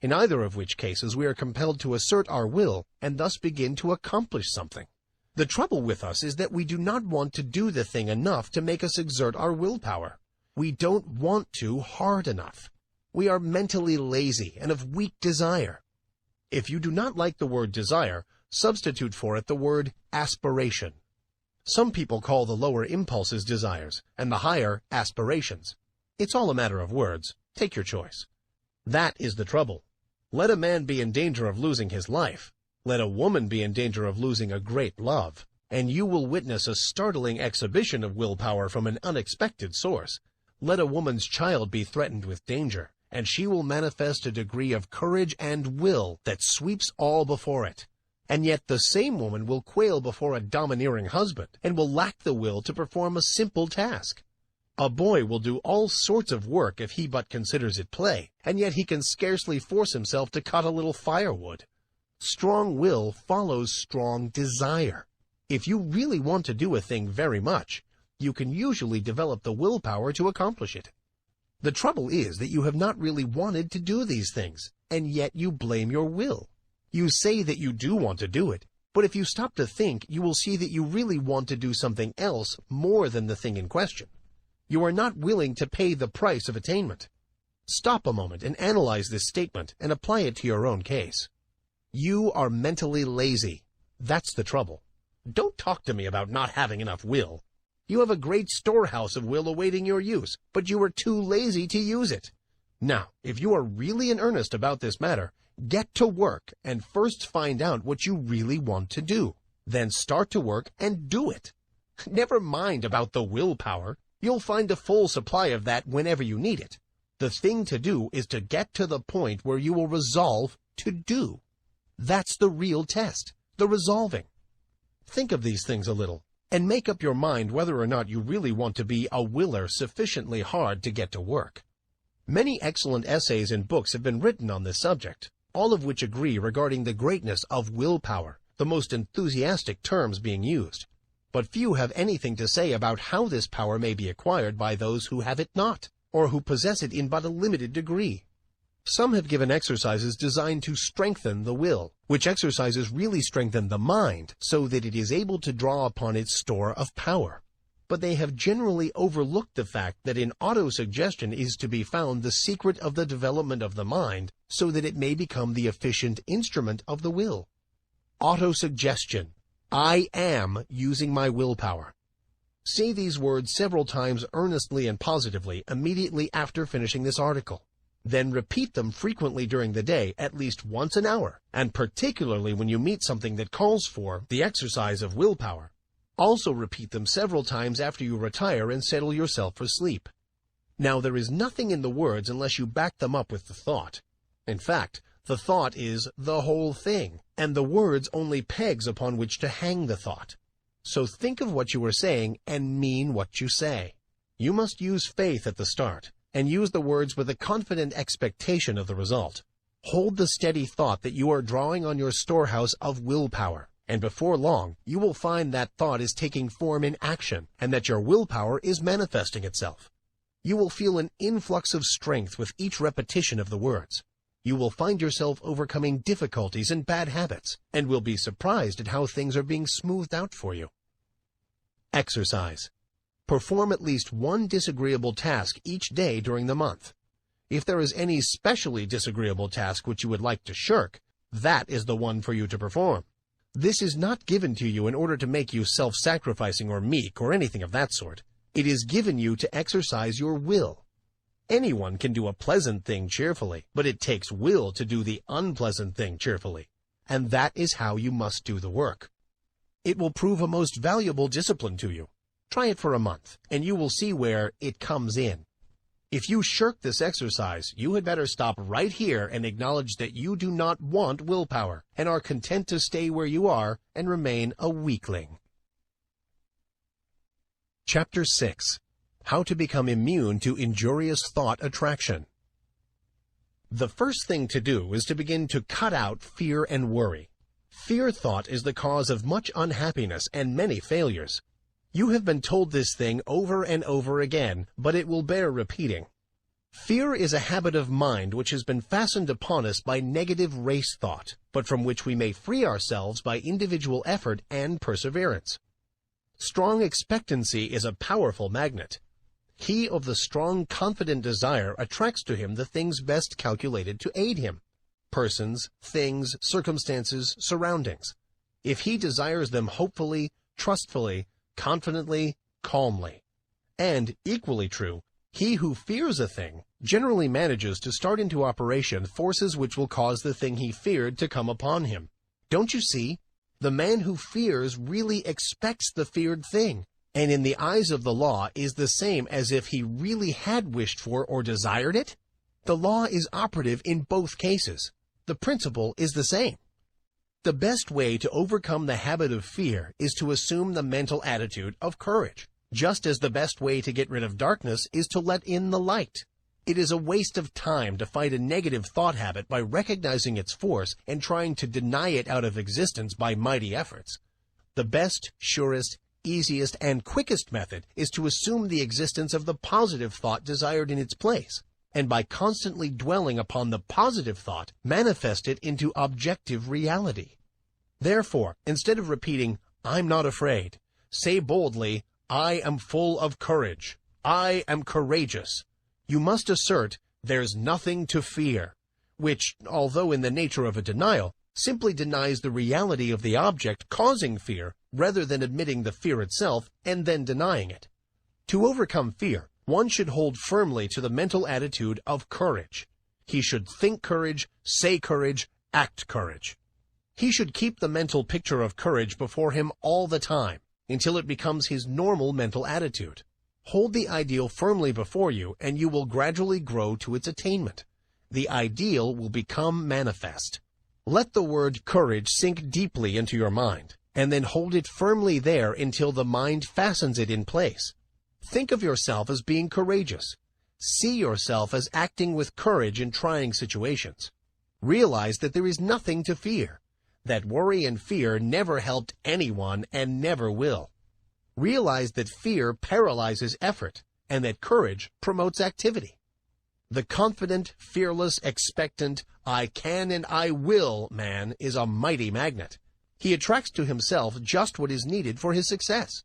in either of which cases we are compelled to assert our will and thus begin to accomplish something. The trouble with us is that we do not want to do the thing enough to make us exert our willpower. We don't want to hard enough. We are mentally lazy and of weak desire. If you do not like the word desire, substitute for it the word aspiration. Some people call the lower impulses desires, and the higher aspirations. It's all a matter of words. Take your choice. That is the trouble. Let a man be in danger of losing his life. Let a woman be in danger of losing a great love, and you will witness a startling exhibition of willpower from an unexpected source. Let a woman's child be threatened with danger, and she will manifest a degree of courage and will that sweeps all before it. And yet the same woman will quail before a domineering husband, and will lack the will to perform a simple task. A boy will do all sorts of work if he but considers it play, and yet he can scarcely force himself to cut a little firewood. Strong will follows strong desire. If you really want to do a thing very much, you can usually develop the willpower to accomplish it. The trouble is that you have not really wanted to do these things, and yet you blame your will. You say that you do want to do it, but if you stop to think, you will see that you really want to do something else more than the thing in question. You are not willing to pay the price of attainment. Stop a moment and analyze this statement and apply it to your own case. You are mentally lazy. That's the trouble. Don't talk to me about not having enough will. You have a great storehouse of will awaiting your use, but you are too lazy to use it. Now, if you are really in earnest about this matter, get to work and first find out what you really want to do. Then start to work and do it. Never mind about the willpower. You'll find a full supply of that whenever you need it. The thing to do is to get to the point where you will resolve to do. That's the real test, the resolving. Think of these things a little, and make up your mind whether or not you really want to be a willer sufficiently hard to get to work. Many excellent essays and books have been written on this subject, all of which agree regarding the greatness of willpower, the most enthusiastic terms being used. But few have anything to say about how this power may be acquired by those who have it not, or who possess it in but a limited degree. Some have given exercises designed to strengthen the will, which exercises really strengthen the mind so that it is able to draw upon its store of power. But they have generally overlooked the fact that in autosuggestion is to be found the secret of the development of the mind so that it may become the efficient instrument of the will. Autosuggestion. I am using my willpower. Say these words several times earnestly and positively immediately after finishing this article. Then repeat them frequently during the day, at least once an hour, and particularly when you meet something that calls for the exercise of willpower. Also repeat them several times after you retire and settle yourself for sleep. Now, there is nothing in the words unless you back them up with the thought. In fact, the thought is the whole thing, and the words only pegs upon which to hang the thought. So think of what you are saying and mean what you say. You must use faith at the start, and use the words with a confident expectation of the result. Hold the steady thought that you are drawing on your storehouse of willpower, and before long you will find that thought is taking form in action, and that your willpower is manifesting itself. You will feel an influx of strength with each repetition of the words. You will find yourself overcoming difficulties and bad habits, and will be surprised at how things are being smoothed out for you. Exercise. Perform at least one disagreeable task each day during the month. If there is any specially disagreeable task which you would like to shirk, that is the one for you to perform. This is not given to you in order to make you self-sacrificing or meek or anything of that sort. It is given you to exercise your will. Anyone can do a pleasant thing cheerfully, but it takes will to do the unpleasant thing cheerfully. And that is how you must do the work. It will prove a most valuable discipline to you. Try it for a month, and you will see where it comes in. If you shirk this exercise, you had better stop right here and acknowledge that you do not want willpower, and are content to stay where you are and remain a weakling. Chapter 6. How to become immune to injurious thought attraction. The first thing to do is to begin to cut out fear and worry. Fear thought is the cause of much unhappiness and many failures. You have been told this thing over and over again, but it will bear repeating. Fear is a habit of mind which has been fastened upon us by negative race thought, but from which we may free ourselves by individual effort and perseverance. Strong expectancy is a powerful magnet. He of the strong, confident desire attracts to him the things best calculated to aid him: persons, things, circumstances, surroundings. If he desires them hopefully, trustfully, confidently, calmly. And, equally true, he who fears a thing generally manages to start into operation forces which will cause the thing he feared to come upon him. Don't you see? The man who fears really expects the feared thing, and in the eyes of the law is the same as if he really had wished for or desired it. The law is operative in both cases. The principle is the same. The best way to overcome the habit of fear is to assume the mental attitude of courage, just as the best way to get rid of darkness is to let in the light. It is a waste of time to fight a negative thought habit by recognizing its force and trying to deny it out of existence by mighty efforts. The best, surest, easiest, and quickest method is to assume the existence of the positive thought desired in its place, and by constantly dwelling upon the positive thought, manifest it into objective reality. Therefore, instead of repeating, "I'm not afraid," say boldly, "I am full of courage. I am courageous." You must assert, "There's nothing to fear," which, although in the nature of a denial, simply denies the reality of the object causing fear rather than admitting the fear itself and then denying it. To overcome fear, one should hold firmly to the mental attitude of courage. He should think courage, say courage, act courage. He should keep the mental picture of courage before him all the time, until it becomes his normal mental attitude. Hold the ideal firmly before you, and you will gradually grow to its attainment. The ideal will become manifest. Let the word courage sink deeply into your mind, and then hold it firmly there until the mind fastens it in place. Think of yourself as being courageous. See yourself as acting with courage in trying situations. Realize that there is nothing to fear, that worry and fear never helped anyone and never will. Realize that fear paralyzes effort and that courage promotes activity. The confident, fearless, expectant, I can and I will man is a mighty magnet. He attracts to himself just what is needed for his success.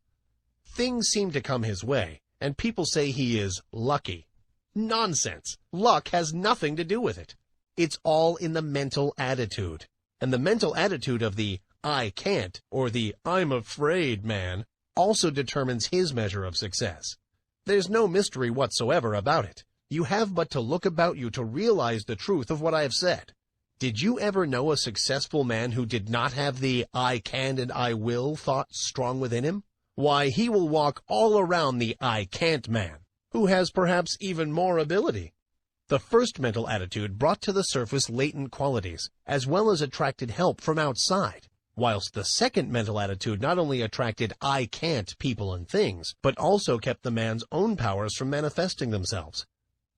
Things seem to come his way, and people say he is lucky. Nonsense! Luck has nothing to do with it. It's all in the mental attitude. And the mental attitude of the I can't or the I'm afraid man also determines his measure of success. There's no mystery whatsoever about it. You have but to look about you to realize the truth of what I have said. Did you ever know a successful man who did not have the I can and I will thought strong within him? Why, he will walk all around the I can't man, who has perhaps even more ability. The first mental attitude brought to the surface latent qualities, as well as attracted help from outside, whilst the second mental attitude not only attracted I can't people and things, but also kept the man's own powers from manifesting themselves.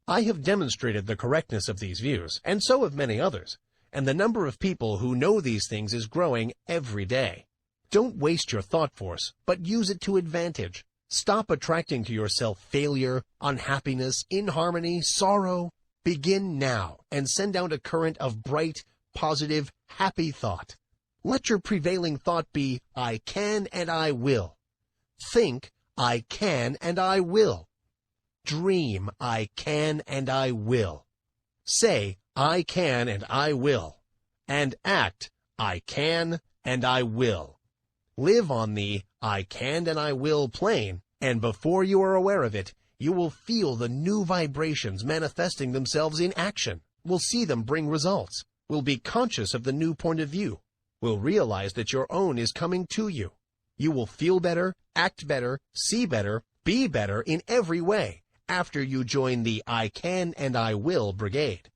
I have demonstrated the correctness of these views, and so have many others, and the number of people who know these things is growing every day. Don't waste your thought force, but use it to advantage. Stop attracting to yourself failure, unhappiness, inharmony, sorrow. Begin now and send out a current of bright, positive, happy thought. Let your prevailing thought be, I can and I will. Think, I can and I will. Dream, I can and I will. Say, I can and I will. And act, I can and I will. Live on the I can and I will plane, and before you are aware of it, you will feel the new vibrations manifesting themselves in action, will see them bring results, will be conscious of the new point of view, will realize that your own is coming to you. You will feel better, act better, see better, be better in every way after you join the I can and I will brigade.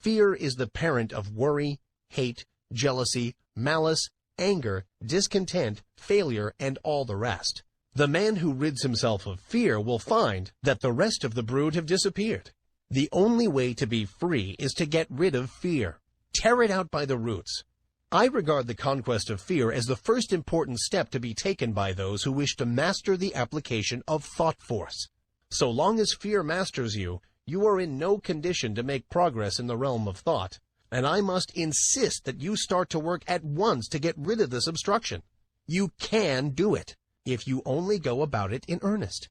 Fear is the parent of worry, hate, jealousy, malice, anger, discontent, failure, and all the rest. The man who rids himself of fear will find that the rest of the brood have disappeared. The only way to be free is to get rid of fear. Tear it out by the roots. I regard the conquest of fear as the first important step to be taken by those who wish to master the application of thought force. So long as fear masters you, you are in no condition to make progress in the realm of thought, and I must insist that you start to work at once to get rid of this obstruction. You can do it, if you only go about it in earnest.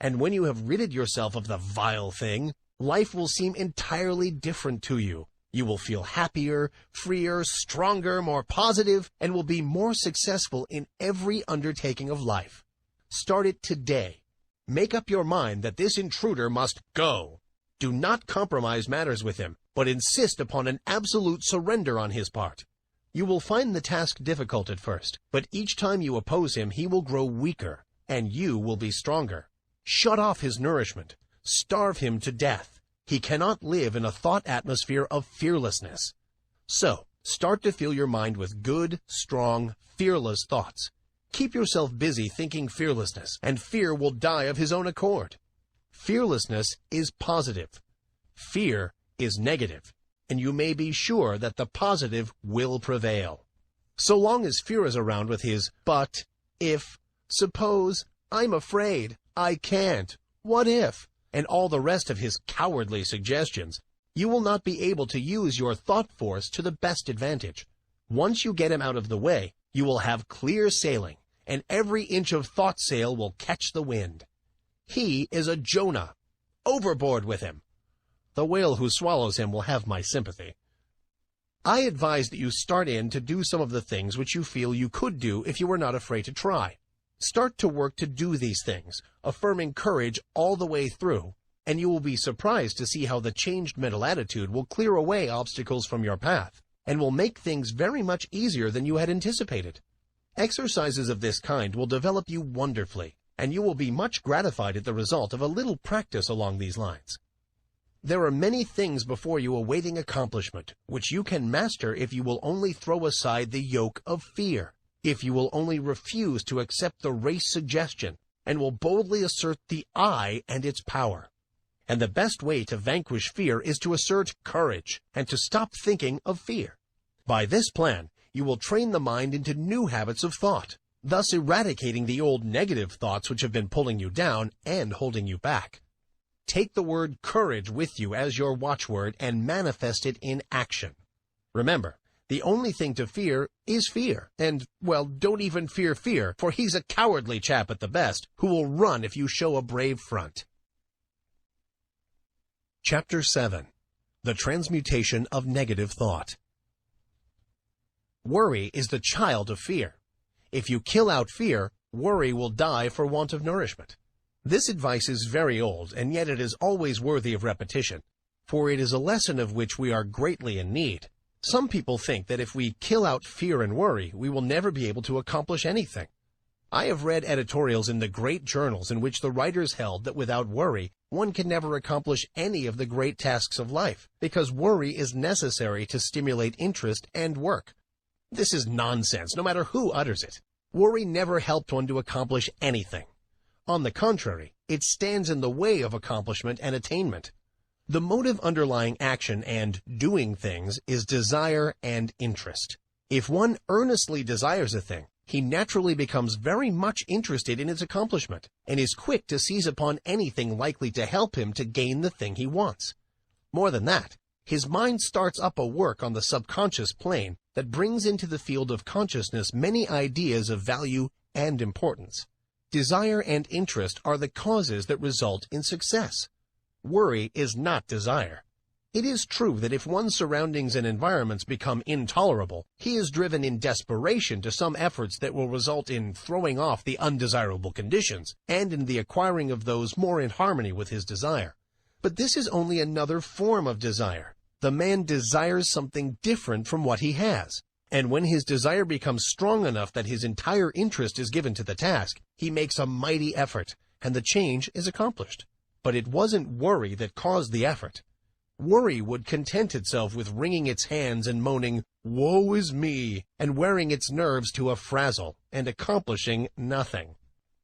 And when you have ridded yourself of the vile thing, life will seem entirely different to you. You will feel happier, freer, stronger, more positive, and will be more successful in every undertaking of life. Start it today. Make up your mind that this intruder must go. Do not compromise matters with him, but insist upon an absolute surrender on his part. You will find the task difficult at first, but each time you oppose him, he will grow weaker, and you will be stronger. Shut off his nourishment. Starve him to death. He cannot live in a thought atmosphere of fearlessness. So, start to fill your mind with good, strong, fearless thoughts. Keep yourself busy thinking fearlessness, and fear will die of his own accord. Fearlessness is positive. Fear is negative, and you may be sure that the positive will prevail. So long as fear is around with his but, if, suppose, I'm afraid, I can't, what if, and all the rest of his cowardly suggestions, you will not be able to use your thought force to the best advantage. Once you get him out of the way, you will have clear sailing, and every inch of thought sail will catch the wind. He is a Jonah. Overboard with him. The whale who swallows him will have my sympathy. I advise that you start in to do some of the things which you feel you could do if you were not afraid to try. Start to work to do these things, affirming courage all the way through, and you will be surprised to see how the changed mental attitude will clear away obstacles from your path, and will make things very much easier than you had anticipated. Exercises of this kind will develop you wonderfully, and you will be much gratified at the result of a little practice along these lines. There are many things before you awaiting accomplishment, which you can master if you will only throw aside the yoke of fear, if you will only refuse to accept the race suggestion, and will boldly assert the I and its power. And the best way to vanquish fear is to assert courage and to stop thinking of fear. By this plan, you will train the mind into new habits of thought, thus eradicating the old negative thoughts which have been pulling you down and holding you back. Take the word courage with you as your watchword and manifest it in action. Remember, the only thing to fear is fear, and, well, don't even fear fear, for he's a cowardly chap at the best, who will run if you show a brave front. Chapter 7. The Transmutation of Negative Thought. Worry is the child of fear. If you kill out fear, worry will die for want of nourishment. This advice is very old, and yet it is always worthy of repetition, for it is a lesson of which we are greatly in need. Some people think that if we kill out fear and worry, we will never be able to accomplish anything. I have read editorials in the great journals in which the writers held that without worry, one can never accomplish any of the great tasks of life, because worry is necessary to stimulate interest and work. This is nonsense, no matter who utters it. Worry never helped one to accomplish anything. On the contrary, it stands in the way of accomplishment and attainment. The motive underlying action and doing things is desire and interest. If one earnestly desires a thing, he naturally becomes very much interested in its accomplishment and is quick to seize upon anything likely to help him to gain the thing he wants. More than that, his mind starts up a work on the subconscious plane that brings into the field of consciousness many ideas of value and importance. Desire and interest are the causes that result in success. Worry is not desire. It is true that if one's surroundings and environments become intolerable, he is driven in desperation to some efforts that will result in throwing off the undesirable conditions and in the acquiring of those more in harmony with his desire. But this is only another form of desire. The man desires something different from what he has, and when his desire becomes strong enough that his entire interest is given to the task, he makes a mighty effort, and the change is accomplished. But it wasn't worry that caused the effort. Worry would content itself with wringing its hands and moaning, "Woe is me," and wearing its nerves to a frazzle and accomplishing nothing.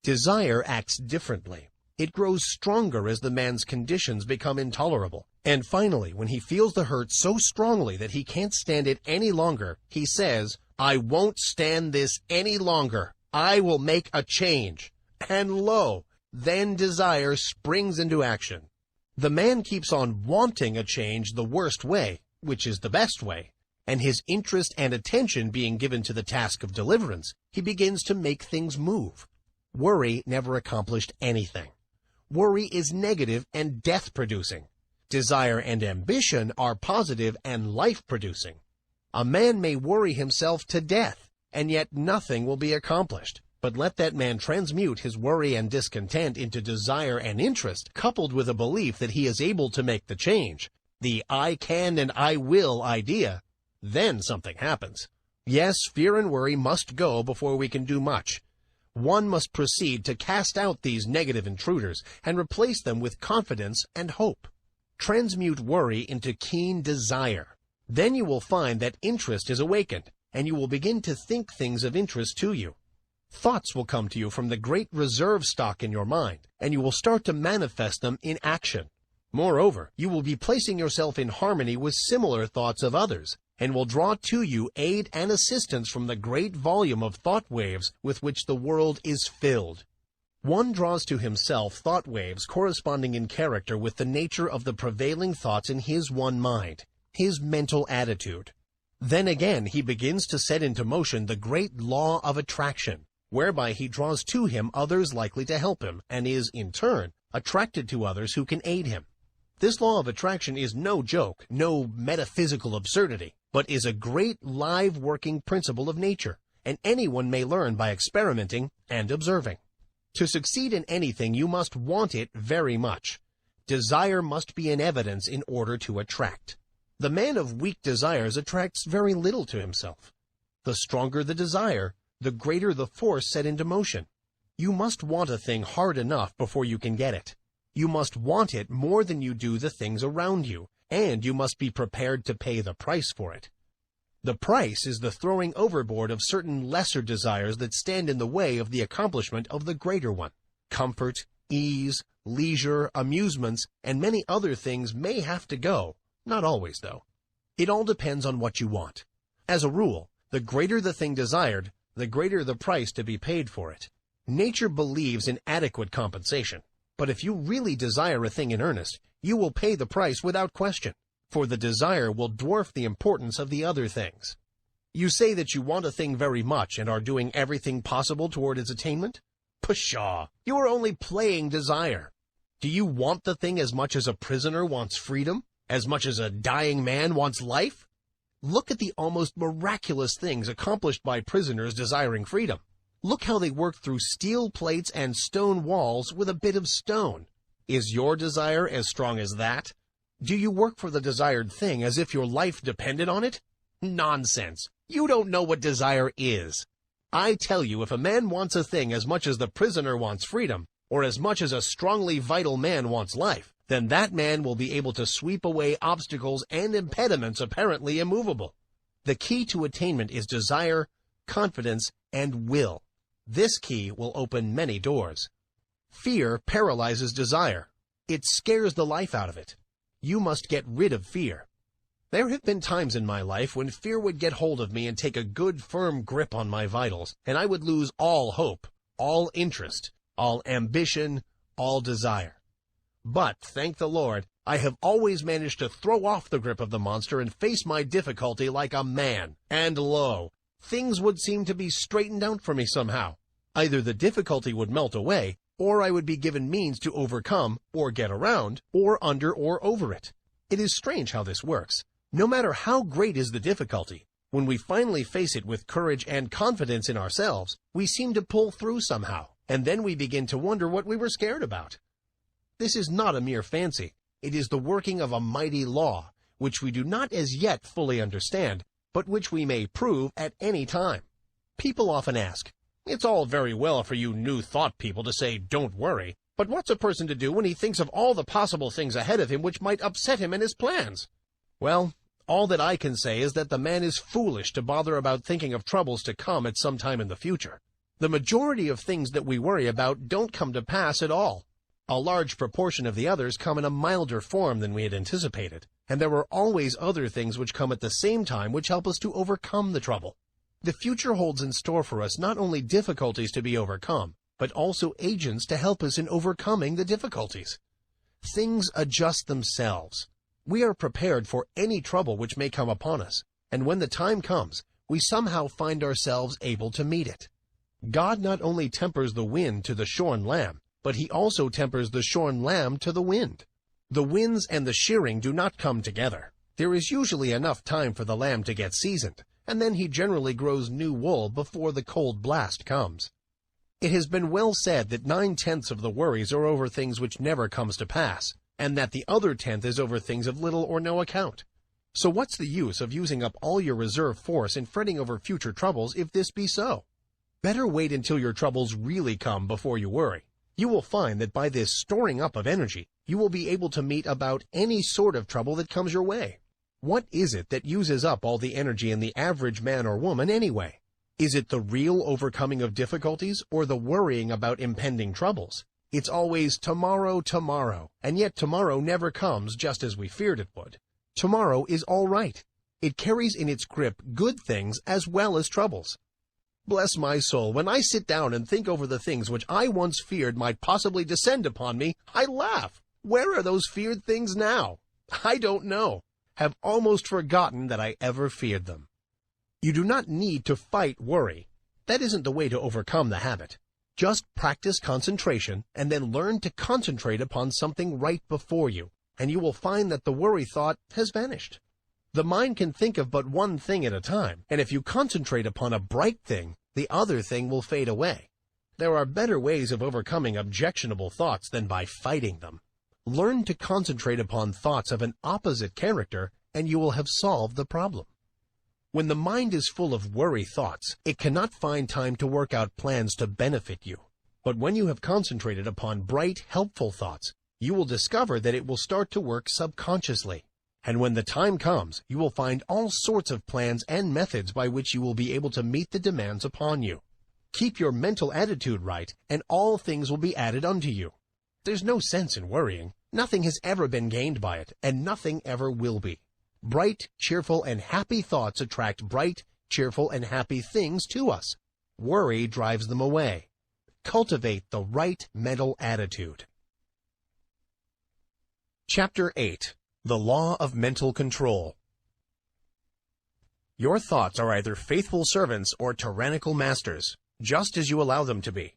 Desire acts differently. It grows stronger as the man's conditions become intolerable. And finally, when he feels the hurt so strongly that he can't stand it any longer, he says, "I won't stand this any longer. I will make a change." And lo, then desire springs into action. The man keeps on wanting a change the worst way, which is the best way, and his interest and attention being given to the task of deliverance, he begins to make things move. Worry never accomplished anything. Worry is negative and death-producing. Desire and ambition are positive and life-producing. A man may worry himself to death, and yet nothing will be accomplished. But let that man transmute his worry and discontent into desire and interest, coupled with a belief that he is able to make the change, the "I can and I will" idea, then something happens. Yes, fear and worry must go before we can do much. One must proceed to cast out these negative intruders and replace them with confidence and hope. Transmute worry into keen desire. Then you will find that interest is awakened, and you will begin to think things of interest to you. Thoughts will come to you from the great reserve stock in your mind, and you will start to manifest them in action. Moreover, you will be placing yourself in harmony with similar thoughts of others, and will draw to you aid and assistance from the great volume of thought waves with which the world is filled. One draws to himself thought waves corresponding in character with the nature of the prevailing thoughts in his one mind, his mental attitude. Then again he begins to set into motion the great law of attraction, whereby he draws to him others likely to help him, and is, in turn, attracted to others who can aid him. This law of attraction is no joke, no metaphysical absurdity, but is a great live working principle of nature, and anyone may learn by experimenting and observing. To succeed in anything, you must want it very much. Desire must be in evidence in order to attract. The man of weak desires attracts very little to himself. The stronger the desire, the greater the force set into motion. You must want a thing hard enough before you can get it. You must want it more than you do the things around you, and you must be prepared to pay the price for it. The price is the throwing overboard of certain lesser desires that stand in the way of the accomplishment of the greater one. Comfort, ease, leisure, amusements, and many other things may have to go. Not always, though. It all depends on what you want. As a rule, the greater the thing desired, the greater the price to be paid for it. Nature believes in adequate compensation, but if you really desire a thing in earnest, you will pay the price without question, for the desire will dwarf the importance of the other things. You say that you want a thing very much and are doing everything possible toward its attainment? Pshaw! You are only playing desire. Do you want the thing as much as a prisoner wants freedom? As much as a dying man wants life? Look at the almost miraculous things accomplished by prisoners desiring freedom. Look how they work through steel plates and stone walls with a bit of stone. Is your desire as strong as that? Do you work for the desired thing as if your life depended on it? Nonsense! You don't know what desire is. I tell you, if a man wants a thing as much as the prisoner wants freedom, or as much as a strongly vital man wants life, then that man will be able to sweep away obstacles and impediments apparently immovable. The key to attainment is desire, confidence, and will. This key will open many doors. Fear paralyzes desire. It scares the life out of it. You must get rid of fear. There have been times in my life when fear would get hold of me and take a good firm grip on my vitals, and I would lose all hope, all interest, all ambition, all desire. But, thank the Lord, I have always managed to throw off the grip of the monster and face my difficulty like a man. And lo, things would seem to be straightened out for me somehow. Either the difficulty would melt away, or I would be given means to overcome, or get around, or under or over it. It is strange how this works. No matter how great is the difficulty, when we finally face it with courage and confidence in ourselves, we seem to pull through somehow, and then we begin to wonder what we were scared about. This is not a mere fancy. It is the working of a mighty law, which we do not as yet fully understand, but which we may prove at any time. People often ask, "It's all very well for you New Thought people to say, 'Don't worry,' but what's a person to do when he thinks of all the possible things ahead of him which might upset him and his plans?" Well, all that I can say is that the man is foolish to bother about thinking of troubles to come at some time in the future. The majority of things that we worry about don't come to pass at all. A large proportion of the others come in a milder form than we had anticipated, and there are always other things which come at the same time which help us to overcome the trouble. The future holds in store for us not only difficulties to be overcome, but also agents to help us in overcoming the difficulties. Things adjust themselves. We are prepared for any trouble which may come upon us, and when the time comes, we somehow find ourselves able to meet it. God not only tempers the wind to the shorn lamb, but he also tempers the shorn lamb to the wind. The winds and the shearing do not come together. There is usually enough time for the lamb to get seasoned, and then he generally grows new wool before the cold blast comes. It has been well said that 9/10 of the worries are over things which never comes to pass, and that the other 10th is over things of little or no account. So what's the use of using up all your reserve force and fretting over future troubles if this be so? Better wait until your troubles really come before you worry. You will find that by this storing up of energy, you will be able to meet about any sort of trouble that comes your way. What is it that uses up all the energy in the average man or woman anyway? Is it the real overcoming of difficulties or the worrying about impending troubles? It's always tomorrow, tomorrow, and yet tomorrow never comes just as we feared it would. Tomorrow is all right. It carries in its grip good things as well as troubles. Bless my soul, when I sit down and think over the things which I once feared might possibly descend upon me, I laugh. Where are those feared things now? I don't know. Have almost forgotten that I ever feared them. You do not need to fight worry. That isn't the way to overcome the habit. Just practice concentration and then learn to concentrate upon something right before you, and you will find that the worry thought has vanished. The mind can think of but one thing at a time, and if you concentrate upon a bright thing, the other thing will fade away. There are better ways of overcoming objectionable thoughts than by fighting them. Learn to concentrate upon thoughts of an opposite character, and you will have solved the problem. When the mind is full of worry thoughts, it cannot find time to work out plans to benefit you. But when you have concentrated upon bright, helpful thoughts, you will discover that it will start to work subconsciously. And when the time comes, you will find all sorts of plans and methods by which you will be able to meet the demands upon you. Keep your mental attitude right, and all things will be added unto you. There's no sense in worrying. Nothing has ever been gained by it, and nothing ever will be. Bright, cheerful, and happy thoughts attract bright, cheerful, and happy things to us. Worry drives them away. Cultivate the right mental attitude. Chapter 8. The Law of Mental Control. Your thoughts are either faithful servants or tyrannical masters, just as you allow them to be.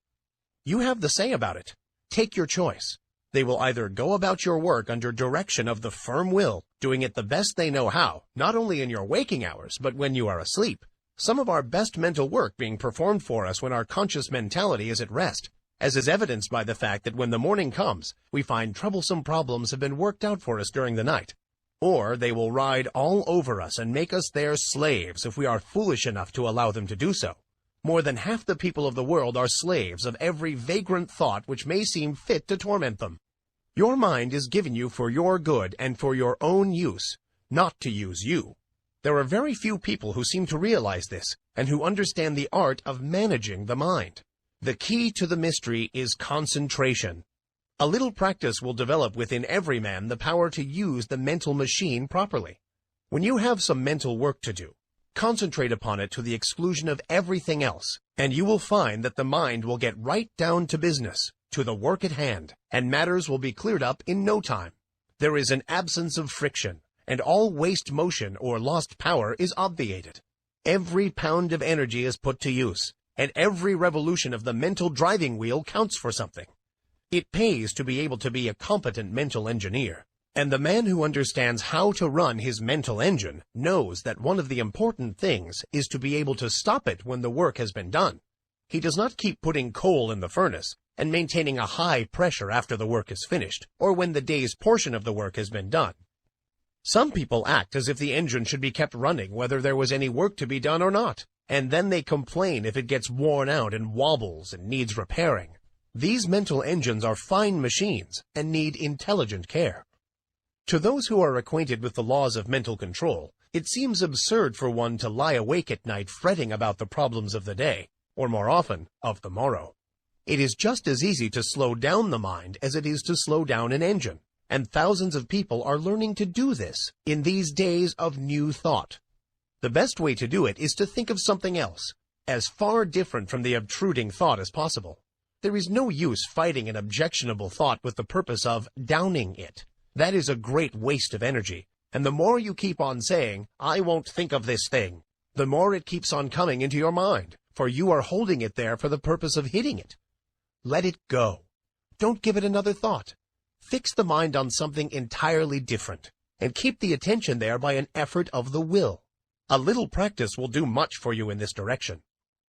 You have the say about it. Take your choice. They will either go about your work under direction of the firm will, doing it the best they know how, not only in your waking hours, but when you are asleep. Some of our best mental work being performed for us when our conscious mentality is at rest, as is evidenced by the fact that when the morning comes, we find troublesome problems have been worked out for us during the night. Or they will ride all over us and make us their slaves if we are foolish enough to allow them to do so. More than half the people of the world are slaves of every vagrant thought which may seem fit to torment them. Your mind is given you for your good and for your own use, not to use you. There are very few people who seem to realize this, and who understand the art of managing the mind. The key to the mystery is concentration. A little practice will develop within every man the power to use the mental machine properly. When you have some mental work to do, concentrate upon it to the exclusion of everything else, and you will find that the mind will get right down to business, to the work at hand, and matters will be cleared up in no time. There is an absence of friction, and all waste motion or lost power is obviated. Every pound of energy is put to use, and every revolution of the mental driving wheel counts for something. It pays to be able to be a competent mental engineer, and the man who understands how to run his mental engine knows that one of the important things is to be able to stop it when the work has been done. He does not keep putting coal in the furnace and maintaining a high pressure after the work is finished, or when the day's portion of the work has been done. Some people act as if the engine should be kept running whether there was any work to be done or not, and then they complain if it gets worn out and wobbles and needs repairing. These mental engines are fine machines and need intelligent care. To those who are acquainted with the laws of mental control, it seems absurd for one to lie awake at night fretting about the problems of the day, or more often, of the morrow. It is just as easy to slow down the mind as it is to slow down an engine, and thousands of people are learning to do this in these days of new thought. The best way to do it is to think of something else, as far different from the obtruding thought as possible. There is no use fighting an objectionable thought with the purpose of downing it. That is a great waste of energy, and the more you keep on saying, "I won't think of this thing," the more it keeps on coming into your mind, for you are holding it there for the purpose of hitting it. Let it go. Don't give it another thought. Fix the mind on something entirely different, and keep the attention there by an effort of the will. A little practice will do much for you in this direction.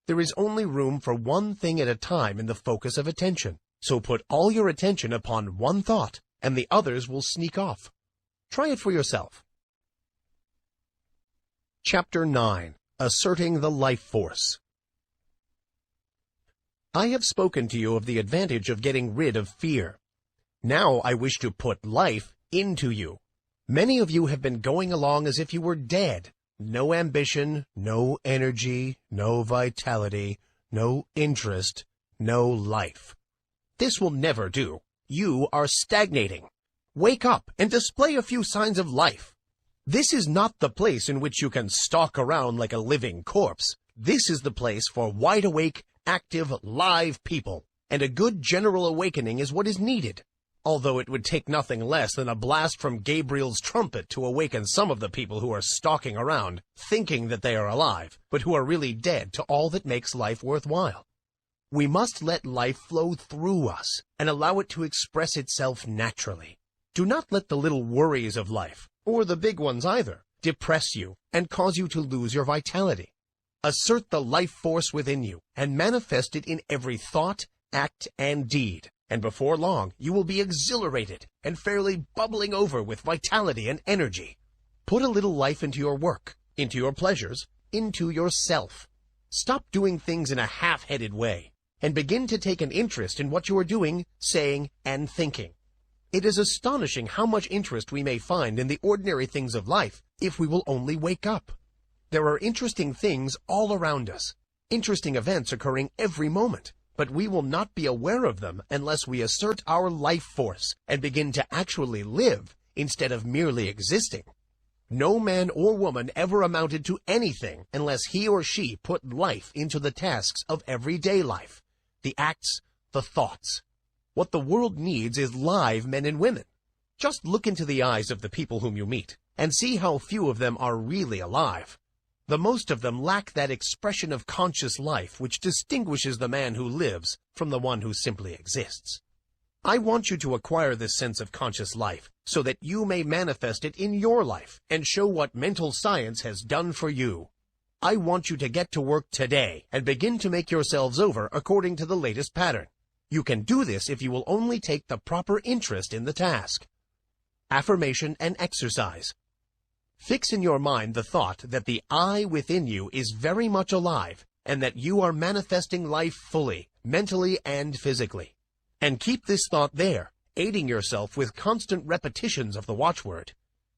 There is only room for one thing at a time in the focus of attention, so put all your attention upon one thought, and the others will sneak off. Try it for yourself. Chapter 9. Asserting the Life Force. I have spoken to you of the advantage of getting rid of fear. Now I wish to put life into you. Many of you have been going along as if you were dead. No ambition, no energy, no vitality, no interest, no life. This will never do. You are stagnating. Wake up and display a few signs of life. This is not the place in which you can stalk around like a living corpse. This is the place for wide-awake, active, live people, and a good general awakening is what is needed. Although it would take nothing less than a blast from Gabriel's trumpet to awaken some of the people who are stalking around, thinking that they are alive, but who are really dead to all that makes life worthwhile. We must let life flow through us, and allow it to express itself naturally. Do not let the little worries of life, or the big ones either, depress you and cause you to lose your vitality. Assert the life force within you, and manifest it in every thought, act, and deed. And before long, you will be exhilarated and fairly bubbling over with vitality and energy. Put a little life into your work, into your pleasures, into yourself. Stop doing things in a half-headed way, and begin to take an interest in what you are doing, saying, and thinking. It is astonishing how much interest we may find in the ordinary things of life if we will only wake up. There are interesting things all around us, interesting events occurring every moment. but we will not be aware of them unless we assert our life force and begin to actually live instead of merely existing. No man or woman ever amounted to anything unless he or she put life into the tasks of everyday life, the acts, the thoughts. What the world needs is live men and women. Just look into the eyes of the people whom you meet, and see how few of them are really alive. The most of them lack that expression of conscious life which distinguishes the man who lives from the one who simply exists. I want you to acquire this sense of conscious life so that you may manifest it in your life and show what mental science has done for you. I want you to get to work today and begin to make yourselves over according to the latest pattern. You can do this if you will only take the proper interest in the task. Affirmation and exercise. Fix in your mind the thought that the I within you is very much alive and that you are manifesting life fully, mentally and physically. And keep this thought there, aiding yourself with constant repetitions of the watchword.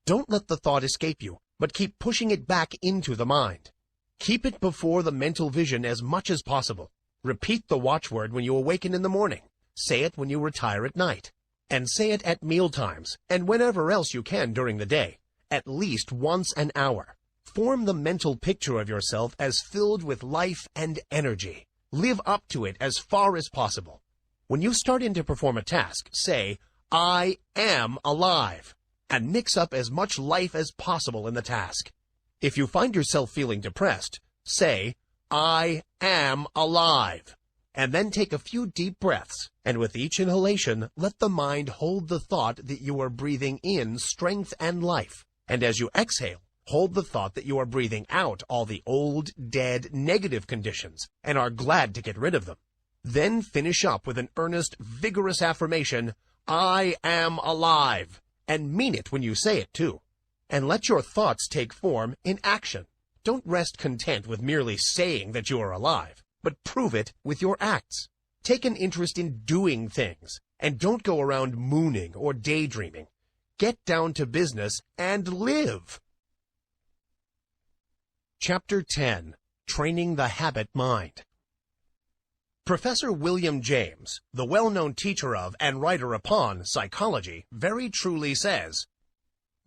Don't let the thought escape you, but keep pushing it back into the mind. Keep it before the mental vision as much as possible. Repeat the watchword when you awaken in the morning. Say it when you retire at night. And say it at mealtimes, and whenever else you can during the day, at least once an hour. Form the mental picture of yourself as filled with life and energy. Live up to it as far as possible. When you start in to perform a task, say, I am alive, and mix up as much life as possible in the task. If you find yourself feeling depressed, say, I am alive, and then take a few deep breaths, and with each inhalation, let the mind hold the thought that you are breathing in strength and life, and as you exhale, hold the thought that you are breathing out all the old, dead, negative conditions, and are glad to get rid of them. Then finish up with an earnest, vigorous affirmation, I am alive, and mean it when you say it too. And let your thoughts take form in action. Don't rest content with merely saying that you are alive, but prove it with your acts. Take an interest in doing things, and don't go around mooning or daydreaming. Get down to business and live. Chapter 10. Training the Habit Mind. Professor William James, the well-known teacher of and writer upon psychology, very truly says,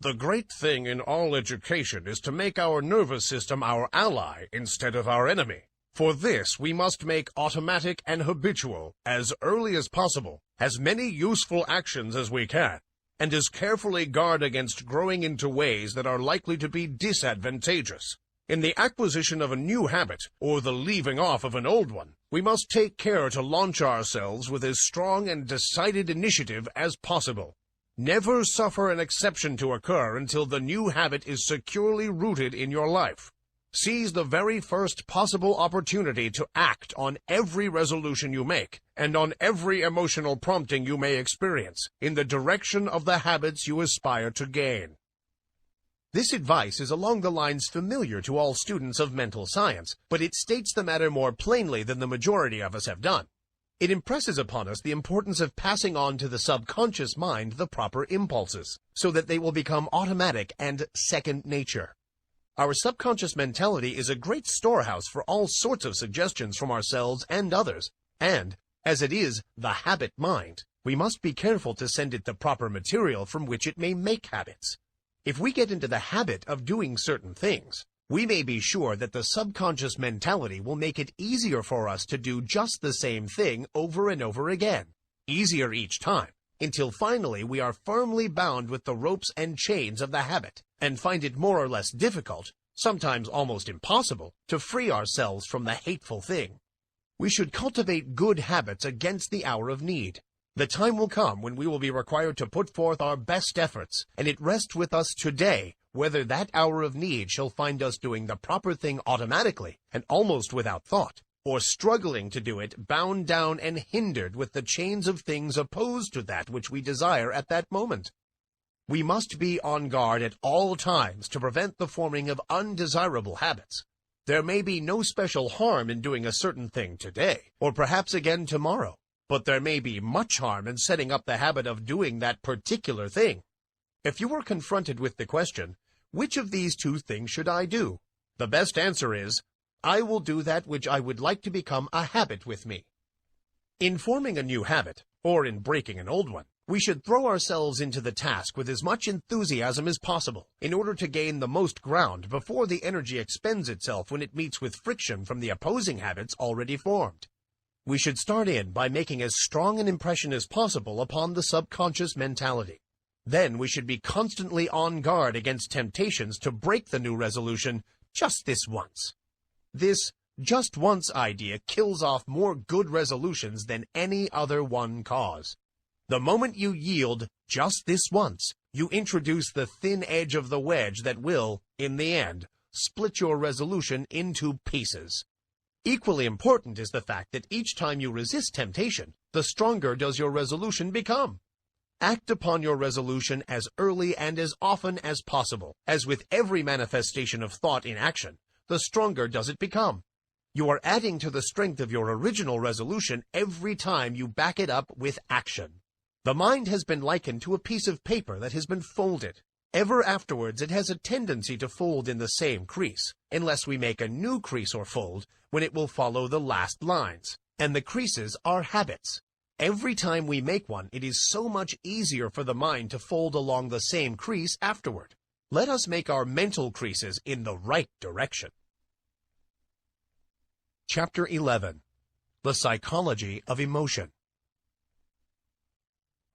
"The great thing in all education is to make our nervous system our ally instead of our enemy. For this we must make automatic and habitual, as early as possible, as many useful actions as we can, and as carefully guard against growing into ways that are likely to be disadvantageous. In the acquisition of a new habit, or the leaving off of an old one, we must take care to launch ourselves with as strong and decided initiative as possible. Never suffer an exception to occur until the new habit is securely rooted in your life. Seize the very first possible opportunity to act on every resolution you make, and on every emotional prompting you may experience, in the direction of the habits you aspire to gain." This advice is along the lines familiar to all students of mental science, but it states the matter more plainly than the majority of us have done. It impresses upon us the importance of passing on to the subconscious mind the proper impulses, so that they will become automatic and second nature. Our subconscious mentality is a great storehouse for all sorts of suggestions from ourselves and others, and, as it is the habit mind, we must be careful to send it the proper material from which it may make habits. If we get into the habit of doing certain things, we may be sure that the subconscious mentality will make it easier for us to do just the same thing over and over again, easier each time, until finally we are firmly bound with the ropes and chains of the habit, and find it more or less difficult, sometimes almost impossible, to free ourselves from the hateful thing. We should cultivate good habits against the hour of need. The time will come when we will be required to put forth our best efforts, and it rests with us today whether that hour of need shall find us doing the proper thing automatically and almost without thought, or struggling to do it bound down and hindered with the chains of things opposed to that which we desire at that moment. We must be on guard at all times to prevent the forming of undesirable habits. There may be no special harm in doing a certain thing today, or perhaps again tomorrow. But there may be much harm in setting up the habit of doing that particular thing. If you are confronted with the question, which of these two things should I do? The best answer is, I will do that which I would like to become a habit with me. In forming a new habit, or in breaking an old one, we should throw ourselves into the task with as much enthusiasm as possible in order to gain the most ground before the energy expends itself when it meets with friction from the opposing habits already formed. We should start in by making as strong an impression as possible upon the subconscious mentality. Then we should be constantly on guard against temptations to break the new resolution just this once. This just once idea kills off more good resolutions than any other one cause. The moment you yield just this once, you introduce the thin edge of the wedge that will, in the end, split your resolution into pieces. Equally important is the fact that each time you resist temptation, the stronger does your resolution become. Act upon your resolution as early and as often as possible, as with every manifestation of thought in action, the stronger does it become. You are adding to the strength of your original resolution every time you back it up with action. The mind has been likened to a piece of paper that has been folded. Ever afterwards it has a tendency to fold in the same crease, unless we make a new crease or fold, when it will follow the last lines. And the creases are habits. Every time we make one, it is so much easier for the mind to fold along the same crease afterward. Let us make our mental creases in the right direction. Chapter 11. The Psychology of Emotion.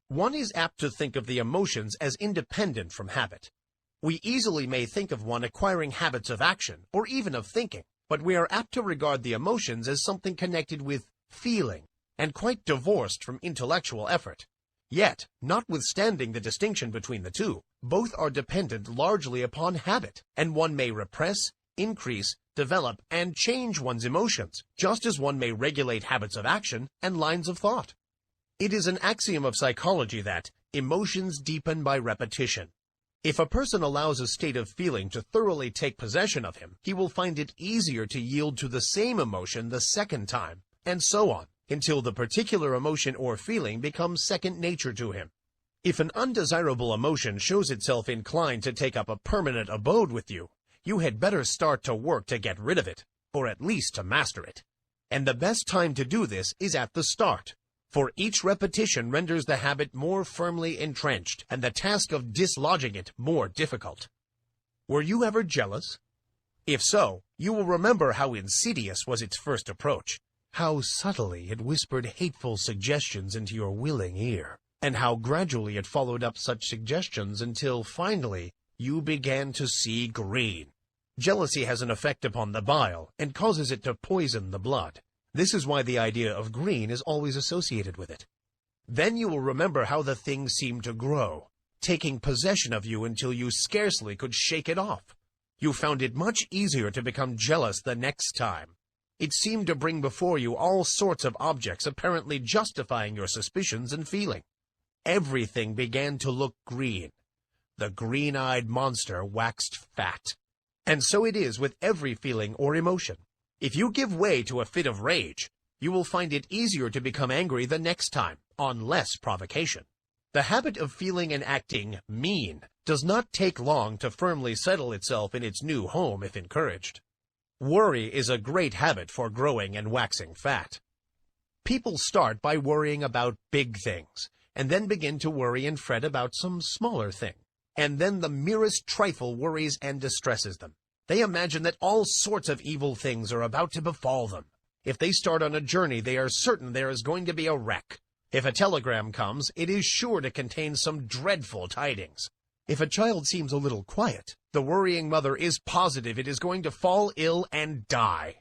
One is apt to think of the emotions as independent from habit. We easily may think of one acquiring habits of action, or even of thinking, but we are apt to regard the emotions as something connected with feeling, and quite divorced from intellectual effort. Yet, notwithstanding the distinction between the two, both are dependent largely upon habit, and one may repress, increase, develop, and change one's emotions, just as one may regulate habits of action and lines of thought. It is an axiom of psychology that emotions deepen by repetition. If a person allows a state of feeling to thoroughly take possession of him, he will find it easier to yield to the same emotion the second time, and so on, until the particular emotion or feeling becomes second nature to him. If an undesirable emotion shows itself inclined to take up a permanent abode with you, you had better start to work to get rid of it, or at least to master it. And the best time to do this is at the start, for each repetition renders the habit more firmly entrenched, and the task of dislodging it more difficult. Were you ever jealous? If so, you will remember how insidious was its first approach, how subtly it whispered hateful suggestions into your willing ear, and how gradually it followed up such suggestions until, finally, you began to see green. Jealousy has an effect upon the bile, and causes it to poison the blood. This is why the idea of green is always associated with it. Then you will remember how the thing seemed to grow, taking possession of you until you scarcely could shake it off. You found it much easier to become jealous the next time. It seemed to bring before you all sorts of objects apparently justifying your suspicions and feeling. Everything began to look green. The green-eyed monster waxed fat. And so it is with every feeling or emotion. If you give way to a fit of rage, you will find it easier to become angry the next time, on less provocation. The habit of feeling and acting mean does not take long to firmly settle itself in its new home if encouraged. Worry is a great habit for growing and waxing fat. People start by worrying about big things, and then begin to worry and fret about some smaller thing. And then the merest trifle worries and distresses them. They imagine that all sorts of evil things are about to befall them. If they start on a journey, they are certain there is going to be a wreck. If a telegram comes, it is sure to contain some dreadful tidings. If a child seems a little quiet, the worrying mother is positive it is going to fall ill and die.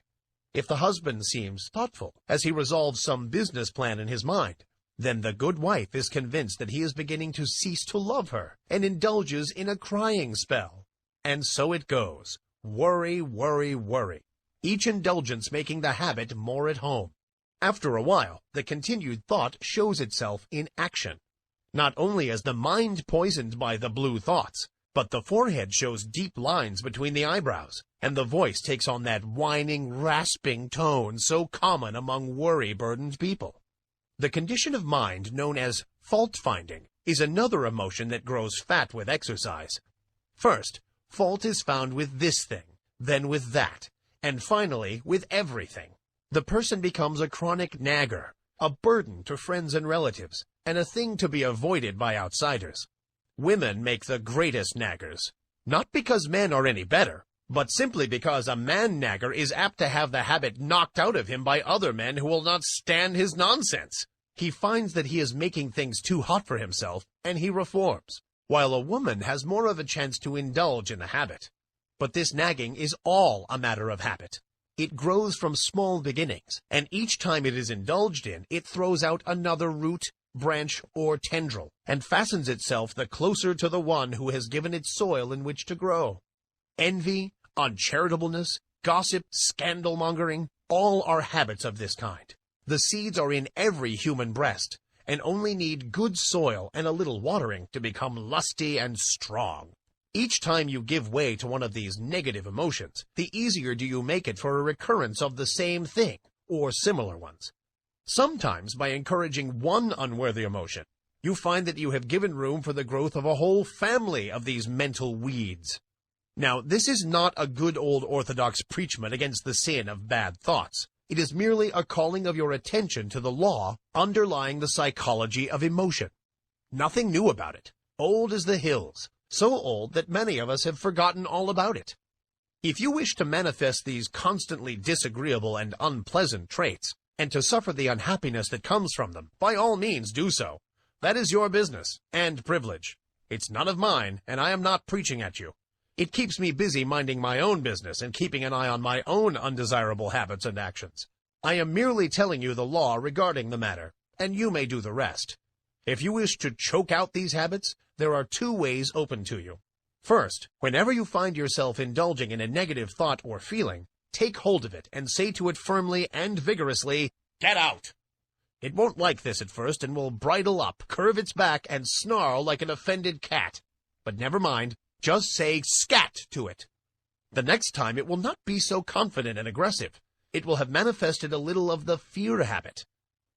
If the husband seems thoughtful, as he resolves some business plan in his mind, then the good wife is convinced that he is beginning to cease to love her, and indulges in a crying spell. And so it goes. Worry, worry, worry. Each indulgence making the habit more at home. After a while, the continued thought shows itself in action. Not only is the mind poisoned by the blue thoughts, but the forehead shows deep lines between the eyebrows, and the voice takes on that whining, rasping tone so common among worry-burdened people. The condition of mind known as fault-finding is another emotion that grows fat with exercise. First, fault is found with this thing, then with that, and finally with everything. The person becomes a chronic nagger, a burden to friends and relatives, and a thing to be avoided by outsiders. Women make the greatest naggers, not because men are any better, but simply because a man-nagger is apt to have the habit knocked out of him by other men who will not stand his nonsense. He finds that he is making things too hot for himself, and he reforms, while a woman has more of a chance to indulge in the habit. But this nagging is all a matter of habit. It grows from small beginnings, and each time it is indulged in, it throws out another root, branch, or tendril, and fastens itself the closer to the one who has given it soil in which to grow. Envy, uncharitableness, gossip, scandal-mongering, all are habits of this kind. The seeds are in every human breast, and only need good soil and a little watering to become lusty and strong. Each time you give way to one of these negative emotions, the easier do you make it for a recurrence of the same thing, or similar ones. Sometimes, by encouraging one unworthy emotion, you find that you have given room for the growth of a whole family of these mental weeds. Now, this is not a good old orthodox preachment against the sin of bad thoughts. It is merely a calling of your attention to the law underlying the psychology of emotion. Nothing new about it. Old as the hills, so old that many of us have forgotten all about it. If you wish to manifest these constantly disagreeable and unpleasant traits, and to suffer the unhappiness that comes from them, by all means do so. That is your business and privilege. It's none of mine, and I am not preaching at you. It keeps me busy minding my own business and keeping an eye on my own undesirable habits and actions. I am merely telling you the law regarding the matter, and you may do the rest. If you wish to choke out these habits, there are two ways open to you. First, whenever you find yourself indulging in a negative thought or feeling, take hold of it and say to it firmly and vigorously, "Get out!" It won't like this at first and will bridle up, curve its back, and snarl like an offended cat. But never mind. Just say "scat" to it. The next time it will not be so confident and aggressive. It will have manifested a little of the fear habit.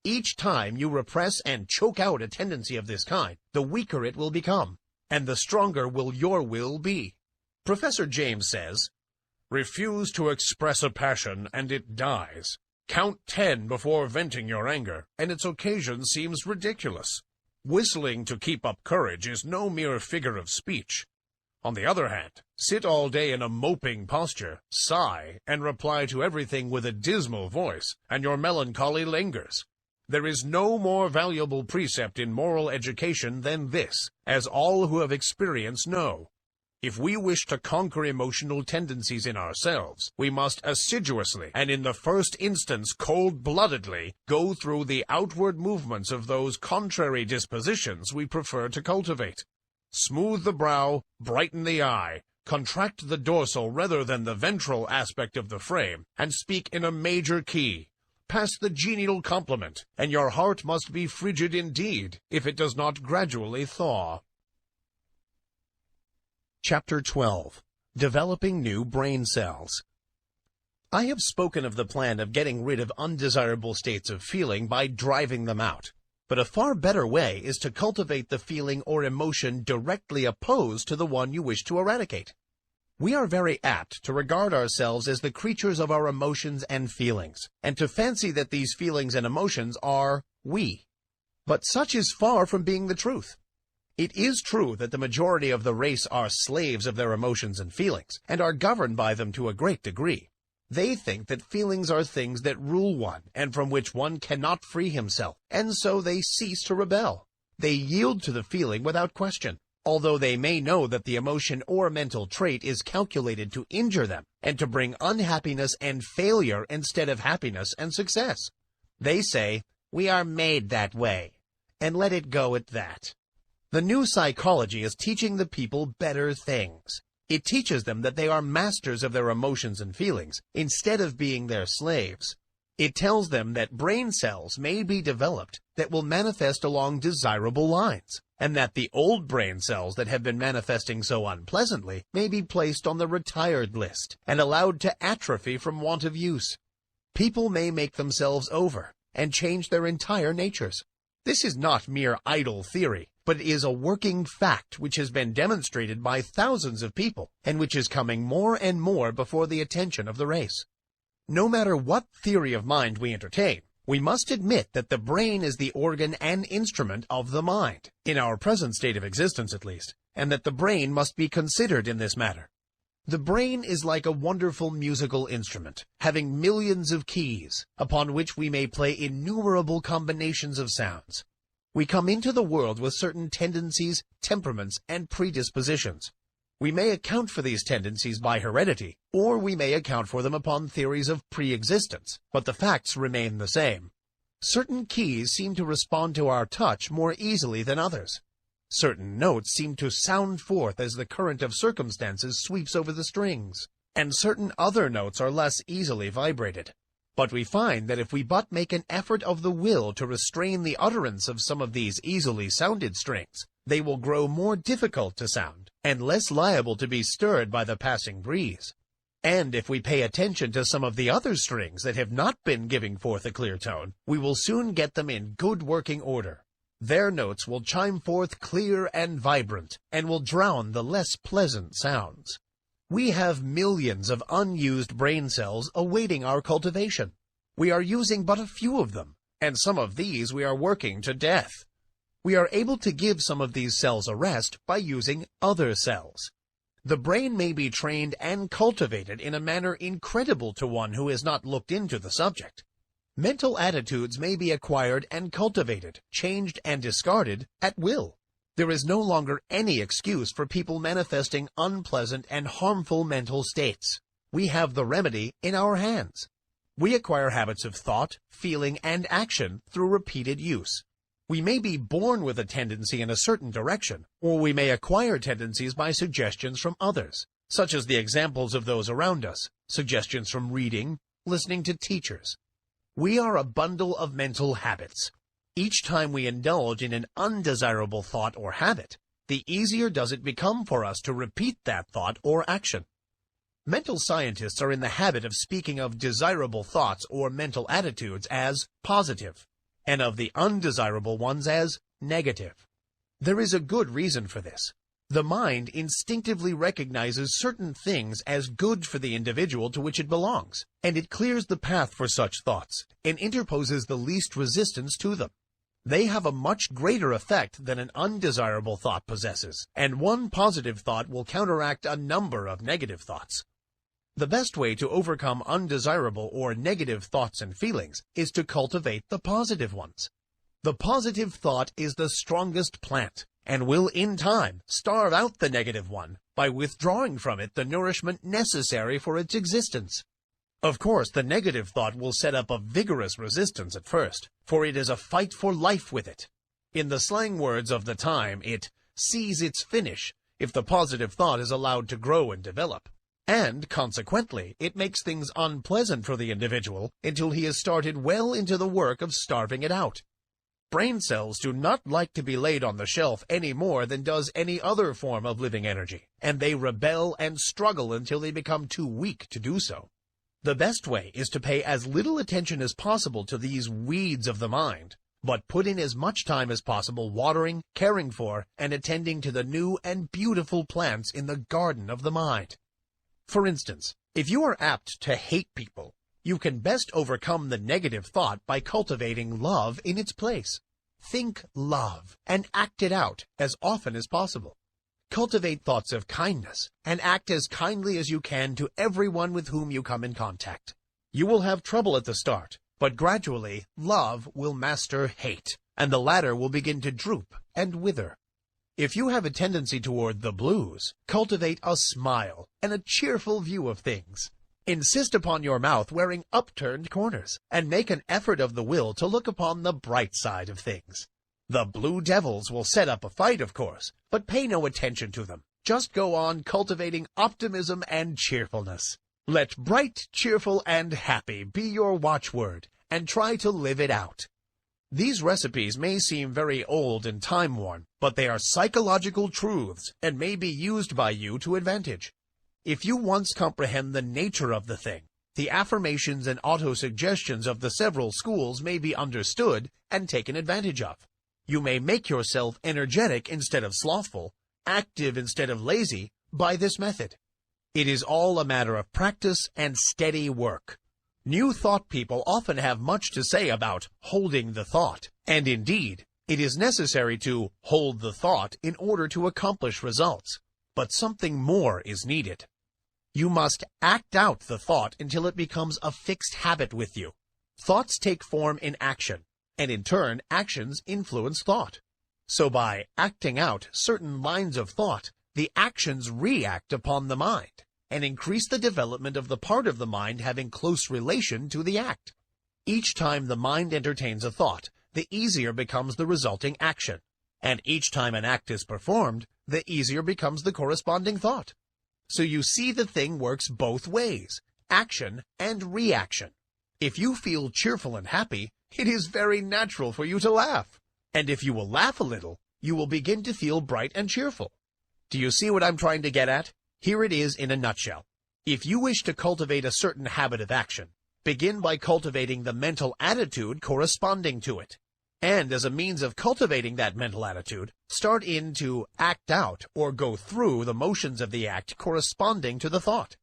Each time you repress and choke out a tendency of this kind, the weaker it will become, and the stronger will your will be. Professor James says, "Refuse to express a passion and it dies. Count 10 before venting your anger, and its occasion seems ridiculous. Whistling to keep up courage is no mere figure of speech. On the other hand, sit all day in a moping posture, sigh, and reply to everything with a dismal voice, and your melancholy lingers. There is no more valuable precept in moral education than this, as all who have experience know. If we wish to conquer emotional tendencies in ourselves, we must assiduously, and in the first instance cold-bloodedly, go through the outward movements of those contrary dispositions we prefer to cultivate. Smooth the brow, brighten the eye, contract the dorsal rather than the ventral aspect of the frame, and speak in a major key. Pass the genial compliment, and your heart must be frigid indeed, if it does not gradually thaw." Chapter 12. Developing New Brain Cells. I have spoken of the plan of getting rid of undesirable states of feeling by driving them out. But a far better way is to cultivate the feeling or emotion directly opposed to the one you wish to eradicate. We are very apt to regard ourselves as the creatures of our emotions and feelings, and to fancy that these feelings and emotions are we. But such is far from being the truth. It is true that the majority of the race are slaves of their emotions and feelings, and are governed by them to a great degree. They think that feelings are things that rule one, and from which one cannot free himself, and so they cease to rebel. They yield to the feeling without question, although they may know that the emotion or mental trait is calculated to injure them, and to bring unhappiness and failure instead of happiness and success. They say, "We are made that way," and let it go at that. The new psychology is teaching the people better things. It teaches them that they are masters of their emotions and feelings, instead of being their slaves. It tells them that brain cells may be developed that will manifest along desirable lines, and that the old brain cells that have been manifesting so unpleasantly may be placed on the retired list, and allowed to atrophy from want of use. People may make themselves over, and change their entire natures. This is not mere idle theory, but it is a working fact which has been demonstrated by thousands of people, and which is coming more and more before the attention of the race. No matter what theory of mind we entertain, We must admit that the brain is the organ and instrument of the mind, in our present state of existence at least, and that the brain must be considered in this matter. The brain is like a wonderful musical instrument, having millions of keys, upon which we may play innumerable combinations of sounds. We come into the world with certain tendencies, temperaments, and predispositions. We may account for these tendencies by heredity, or we may account for them upon theories of pre-existence, but the facts remain the same. Certain keys seem to respond to our touch more easily than others. Certain notes seem to sound forth as the current of circumstances sweeps over the strings, and certain other notes are less easily vibrated. But we find that if we but make an effort of the will to restrain the utterance of some of these easily sounded strings, they will grow more difficult to sound, and less liable to be stirred by the passing breeze. And if we pay attention to some of the other strings that have not been giving forth a clear tone, we will soon get them in good working order. Their notes will chime forth clear and vibrant, and will drown the less pleasant sounds. We have millions of unused brain cells awaiting our cultivation. We are using but a few of them, and some of these we are working to death. We are able to give some of these cells a rest by using other cells. The brain may be trained and cultivated in a manner incredible to one who has not looked into the subject. Mental attitudes may be acquired and cultivated, changed and discarded at will. There is no longer any excuse for people manifesting unpleasant and harmful mental states. We have the remedy in our hands. We acquire habits of thought, feeling, and action through repeated use. We may be born with a tendency in a certain direction, or we may acquire tendencies by suggestions from others, such as the examples of those around us, suggestions from reading, listening to teachers. We are a bundle of mental habits. Each time we indulge in an undesirable thought or habit, the easier does it become for us to repeat that thought or action. Mental scientists are in the habit of speaking of desirable thoughts or mental attitudes as positive, and of the undesirable ones as negative. There is a good reason for this. The mind instinctively recognizes certain things as good for the individual to which it belongs, and it clears the path for such thoughts, and interposes the least resistance to them. They have a much greater effect than an undesirable thought possesses, and one positive thought will counteract a number of negative thoughts. The best way to overcome undesirable or negative thoughts and feelings is to cultivate the positive ones. The positive thought is the strongest plant, and will in time starve out the negative one by withdrawing from it the nourishment necessary for its existence. Of course, the negative thought will set up a vigorous resistance at first, for it is a fight for life with it. In the slang words of the time, it sees its finish if the positive thought is allowed to grow and develop. And, consequently, it makes things unpleasant for the individual until he has started well into the work of starving it out. Brain cells do not like to be laid on the shelf any more than does any other form of living energy, and they rebel and struggle until they become too weak to do so. The best way is to pay as little attention as possible to these weeds of the mind, but put in as much time as possible watering, caring for, and attending to the new and beautiful plants in the garden of the mind. For instance, if you are apt to hate people, you can best overcome the negative thought by cultivating love in its place. Think love and act it out as often as possible. Cultivate thoughts of kindness and act as kindly as you can to everyone with whom you come in contact. You will have trouble at the start, but gradually love will master hate, and the latter will begin to droop and wither. If you have a tendency toward the blues, cultivate a smile and a cheerful view of things. Insist upon your mouth wearing upturned corners, and make an effort of the will to look upon the bright side of things. The blue devils will set up a fight, of course, but pay no attention to them. Just go on cultivating optimism and cheerfulness. Let bright, cheerful, and happy be your watchword, and try to live it out. These recipes may seem very old and time-worn, but they are psychological truths and may be used by you to advantage. If you once comprehend the nature of the thing, the affirmations and autosuggestions of the several schools may be understood and taken advantage of. You may make yourself energetic instead of slothful, active instead of lazy, by this method. It is all a matter of practice and steady work. New thought people often have much to say about holding the thought, and indeed, it is necessary to hold the thought in order to accomplish results. But something more is needed. You must act out the thought until it becomes a fixed habit with you. Thoughts take form in action, and in turn, actions influence thought. So by acting out certain lines of thought, the actions react upon the mind, and increase the development of the part of the mind having close relation to the act. Each time the mind entertains a thought, the easier becomes the resulting action, and each time an act is performed, the easier becomes the corresponding thought. So you see, the thing works both ways, action and reaction. If you feel cheerful and happy, it is very natural for you to laugh. And if you will laugh a little, you will begin to feel bright and cheerful. Do you see what I'm trying to get at? Here it is in a nutshell. If you wish to cultivate a certain habit of action, begin by cultivating the mental attitude corresponding to it. And as a means of cultivating that mental attitude, start in to act out or go through the motions of the act corresponding to the thought.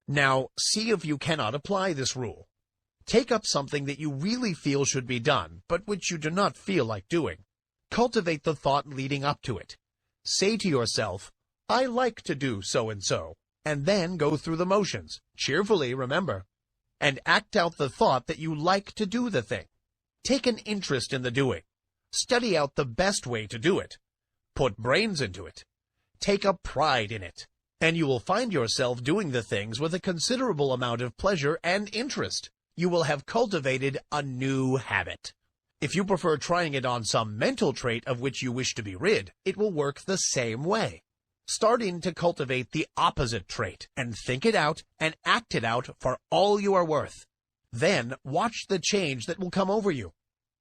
Now, see if you cannot apply this rule. Take up something that you really feel should be done, but which you do not feel like doing. Cultivate the thought leading up to it. Say to yourself, I like to do so-and-so, and then go through the motions, cheerfully, remember, and act out the thought that you like to do the thing. Take an interest in the doing. Study out the best way to do it. Put brains into it. Take a pride in it. And you will find yourself doing the things with a considerable amount of pleasure and interest. You will have cultivated a new habit. If you prefer trying it on some mental trait of which you wish to be rid, it will work the same way. Start in to cultivate the opposite trait, and think it out and act it out for all you are worth. Then watch the change that will come over you.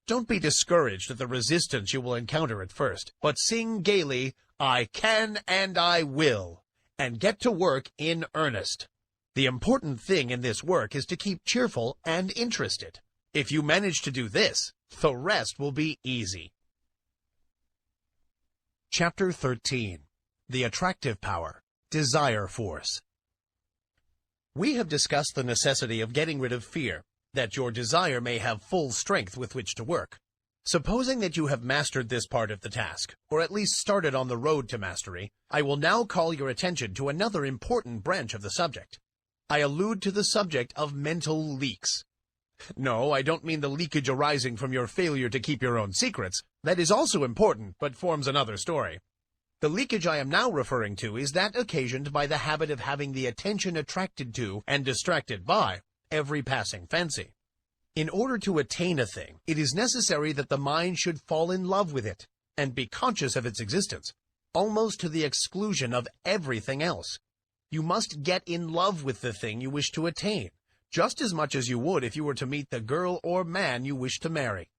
Don't be discouraged at the resistance you will encounter at first, but sing gaily, I can and I will, and get to work in earnest. The important thing in this work is to keep cheerful and interested. If you manage to do this, the rest will be easy. Chapter 13. The Attractive Power, Desire Force. We have discussed the necessity of getting rid of fear, that your desire may have full strength with which to work. Supposing that you have mastered this part of the task, or at least started on the road to mastery, I will now call your attention to another important branch of the subject. I allude to the subject of mental leaks. No, I don't mean the leakage arising from your failure to keep your own secrets. That is also important, but forms another story. The leakage I am now referring to is that occasioned by the habit of having the attention attracted to and distracted by every passing fancy. In order to attain a thing, it is necessary that the mind should fall in love with it and be conscious of its existence, almost to the exclusion of everything else. You must get in love with the thing you wish to attain, just as much as you would if you were to meet the girl or man you wish to marry.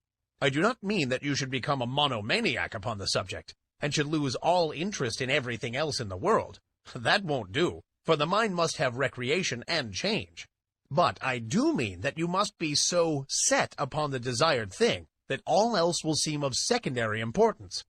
I do not mean that you should become a monomaniac upon the subject, and should lose all interest in everything else in the world. That won't do, for the mind must have recreation and change. But I do mean that you must be so set upon the desired thing that all else will seem of secondary importance.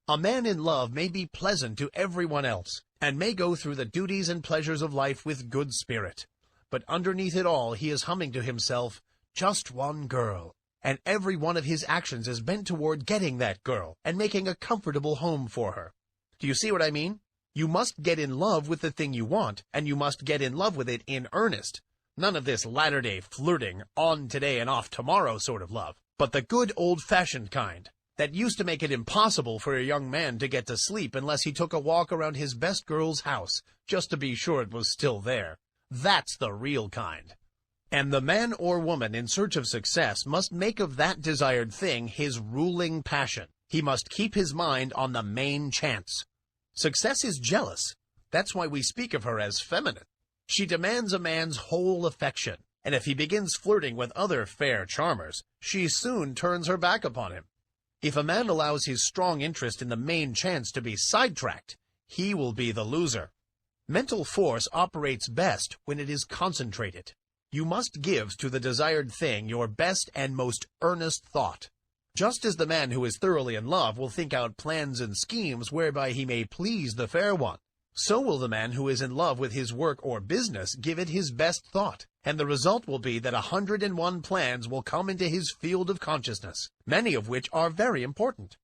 A man in love may be pleasant to everyone else, and may go through the duties and pleasures of life with good spirit. But underneath it all he is humming to himself, just one girl, and every one of his actions is bent toward getting that girl and making a comfortable home for her. Do you see what I mean? You must get in love with the thing you want, and you must get in love with it in earnest. None of this latter-day flirting, on today and off tomorrow sort of love, but the good old-fashioned kind, that used to make it impossible for a young man to get to sleep unless he took a walk around his best girl's house, just to be sure it was still there. That's the real kind. And the man or woman in search of success must make of that desired thing his ruling passion. He must keep his mind on the main chance. Success is jealous. That's why we speak of her as feminine. She demands a man's whole affection, and if he begins flirting with other fair charmers, she soon turns her back upon him. If a man allows his strong interest in the main chance to be sidetracked, he will be the loser. Mental force operates best when it is concentrated. You must give to the desired thing your best and most earnest thought. Just as the man who is thoroughly in love will think out plans and schemes whereby he may please the fair one, So will the man who is in love with his work or business give it his best thought, and the result will be that 101 plans will come into his field of consciousness, many of which are very important.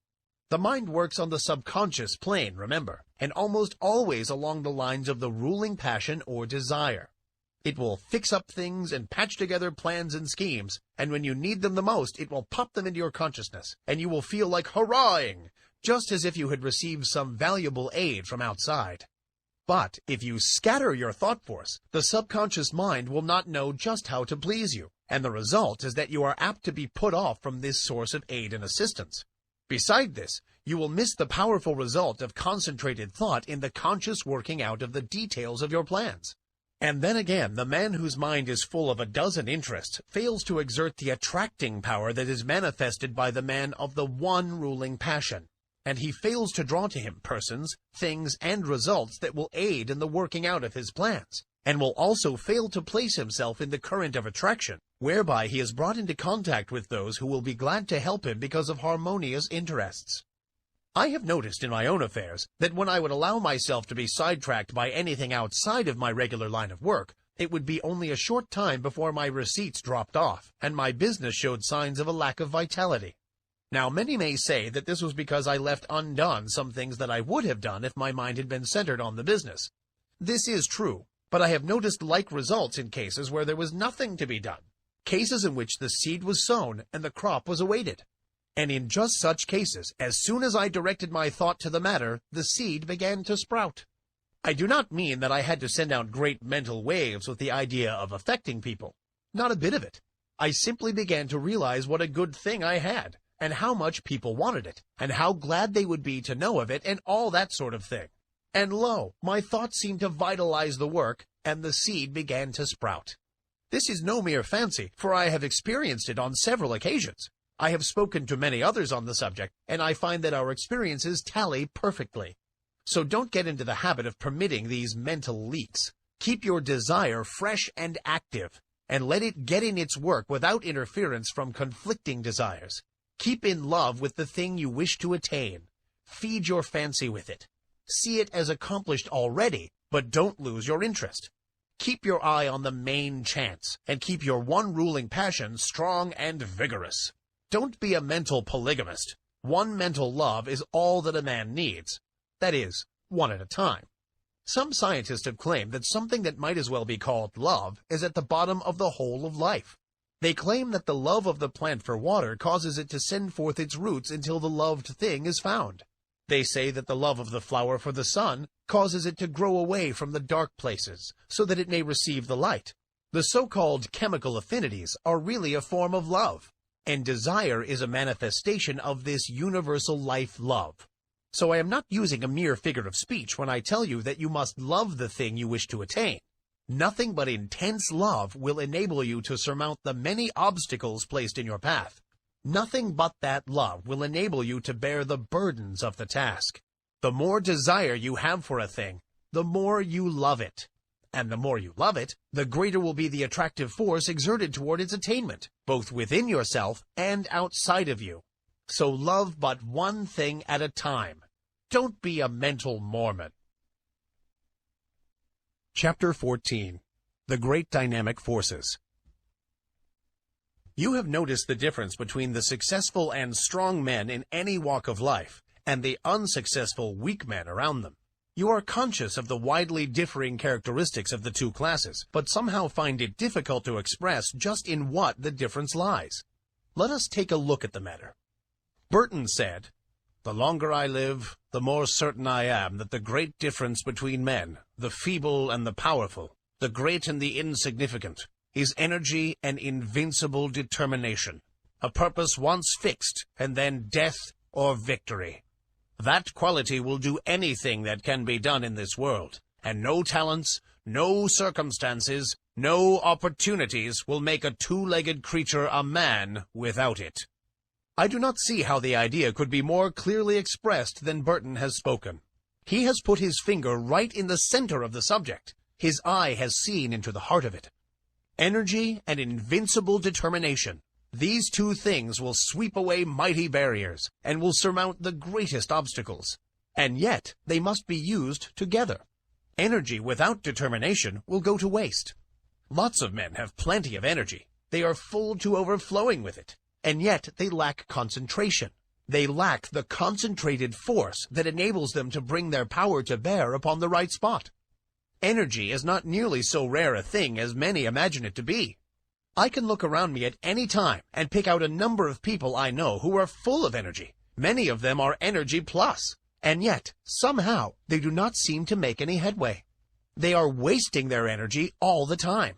The mind works on the subconscious plane, remember, and almost always along the lines of the ruling passion or desire. It will fix up things and patch together plans and schemes, and when you need them the most, it will pop them into your consciousness, and you will feel like hurrahing, just as if you had received some valuable aid from outside. But if you scatter your thought force, the subconscious mind will not know just how to please you, and the result is that you are apt to be put off from this source of aid and assistance. Beside this, you will miss the powerful result of concentrated thought in the conscious working out of the details of your plans. And then again, the man whose mind is full of a dozen interests fails to exert the attracting power that is manifested by the man of the one ruling passion. And he fails to draw to him persons, things, and results that will aid in the working out of his plans, and will also fail to place himself in the current of attraction, whereby he is brought into contact with those who will be glad to help him because of harmonious interests. I have noticed in my own affairs that when I would allow myself to be sidetracked by anything outside of my regular line of work, it would be only a short time before my receipts dropped off, and my business showed signs of a lack of vitality. Now, many may say that this was because I left undone some things that I would have done if my mind had been centered on the business. This is true, but I have noticed like results in cases where there was nothing to be done, cases in which the seed was sown and the crop was awaited. And in just such cases, as soon as I directed my thought to the matter, the seed began to sprout. I do not mean that I had to send out great mental waves with the idea of affecting people. Not a bit of it. I simply began to realize what a good thing I had, and how much people wanted it, and how glad they would be to know of it, and all that sort of thing. And lo, my thoughts seemed to vitalize the work, and the seed began to sprout. This is no mere fancy, for I have experienced it on several occasions. I have spoken to many others on the subject, and I find that our experiences tally perfectly. So don't get into the habit of permitting these mental leaks. Keep your desire fresh and active, and let it get in its work without interference from conflicting desires. Keep in love with the thing you wish to attain. Feed your fancy with it. See it as accomplished already, but don't lose your interest. Keep your eye on the main chance, and keep your one ruling passion strong and vigorous. Don't be a mental polygamist. One mental love is all that a man needs. That is, one at a time. Some scientists have claimed that something that might as well be called love is at the bottom of the whole of life. They claim that the love of the plant for water causes it to send forth its roots until the loved thing is found. They say that the love of the flower for the sun causes it to grow away from the dark places so that it may receive the light. The so-called chemical affinities are really a form of love. And desire is a manifestation of this universal life love. So I am not using a mere figure of speech when I tell you that you must love the thing you wish to attain. Nothing but intense love will enable you to surmount the many obstacles placed in your path. Nothing but that love will enable you to bear the burdens of the task. The more desire you have for a thing, the more you love it. And the more you love it, the greater will be the attractive force exerted toward its attainment, both within yourself and outside of you. So love but one thing at a time. Don't be a mental Mormon. Chapter 14. The Great Dynamic Forces. You have noticed the difference between the successful and strong men in any walk of life and the unsuccessful weak men around them. You are conscious of the widely differing characteristics of the two classes, but somehow find it difficult to express just in what the difference lies. Let us take a look at the matter. Burton said, "The longer I live, the more certain I am that the great difference between men, the feeble and the powerful, the great and the insignificant, is energy and invincible determination, a purpose once fixed, and then death or victory. That quality will do anything that can be done in this world, and no talents, no circumstances, no opportunities will make a two-legged creature a man without it." I do not see how the idea could be more clearly expressed than Burton has spoken. He has put his finger right in the center of the subject. His eye has seen into the heart of it. Energy and invincible determination. These two things will sweep away mighty barriers and will surmount the greatest obstacles. And yet they must be used together. Energy without determination will go to waste. Lots of men have plenty of energy. They are full to overflowing with it, and yet they lack concentration. They lack the concentrated force that enables them to bring their power to bear upon the right spot. Energy is not nearly so rare a thing as many imagine it to be. I can look around me at any time and pick out a number of people I know who are full of energy. Many of them are energy plus, and yet, somehow, they do not seem to make any headway. They are wasting their energy all the time.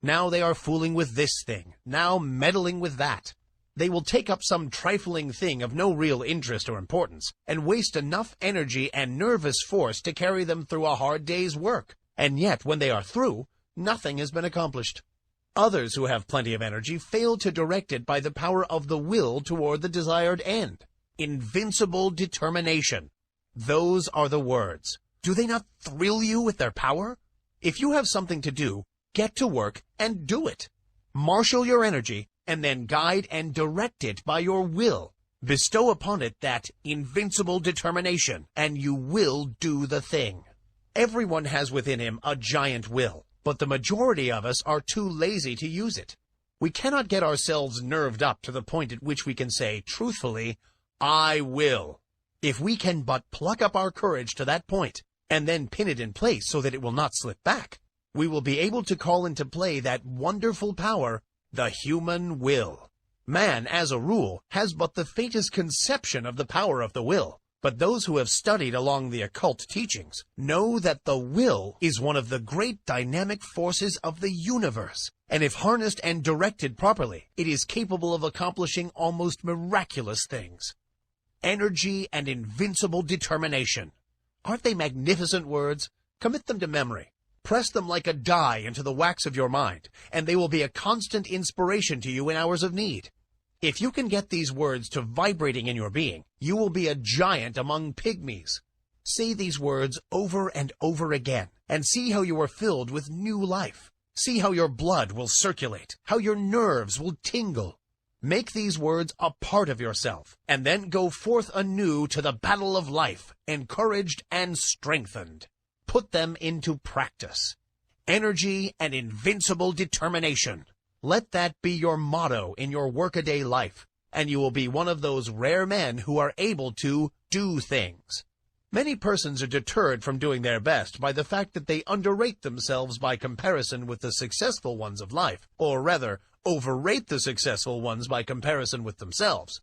Now they are fooling with this thing, now meddling with that. They will take up some trifling thing of no real interest or importance, and waste enough energy and nervous force to carry them through a hard day's work. And yet, when they are through, nothing has been accomplished. Others who have plenty of energy fail to direct it by the power of the will toward the desired end. Invincible determination. Those are the words. Do they not thrill you with their power? If you have something to do, get to work and do it. Marshal your energy, and then guide and direct it by your will. Bestow upon it that invincible determination, and you will do the thing. Everyone has within him a giant will, but the majority of us are too lazy to use it. We cannot get ourselves nerved up to the point at which we can say, truthfully, I will. If we can but pluck up our courage to that point, and then pin it in place so that it will not slip back, we will be able to call into play that wonderful power, the human will. Man, as a rule, has but the faintest conception of the power of the will, but those who have studied along the occult teachings know that the will is one of the great dynamic forces of the universe, and if harnessed and directed properly, it is capable of accomplishing almost miraculous things. Energy and invincible determination. Aren't they magnificent words? Commit them to memory. Press them like a die into the wax of your mind, and they will be a constant inspiration to you in hours of need. If you can get these words to vibrating in your being, you will be a giant among pygmies. Say these words over and over again, and see how you are filled with new life. See how your blood will circulate, how your nerves will tingle. Make these words a part of yourself, and then go forth anew to the battle of life, encouraged and strengthened. Put them into practice. Energy and invincible determination. Let that be your motto in your workaday life, and you will be one of those rare men who are able to do things. Many persons are deterred from doing their best by the fact that they underrate themselves by comparison with the successful ones of life, or rather, overrate the successful ones by comparison with themselves.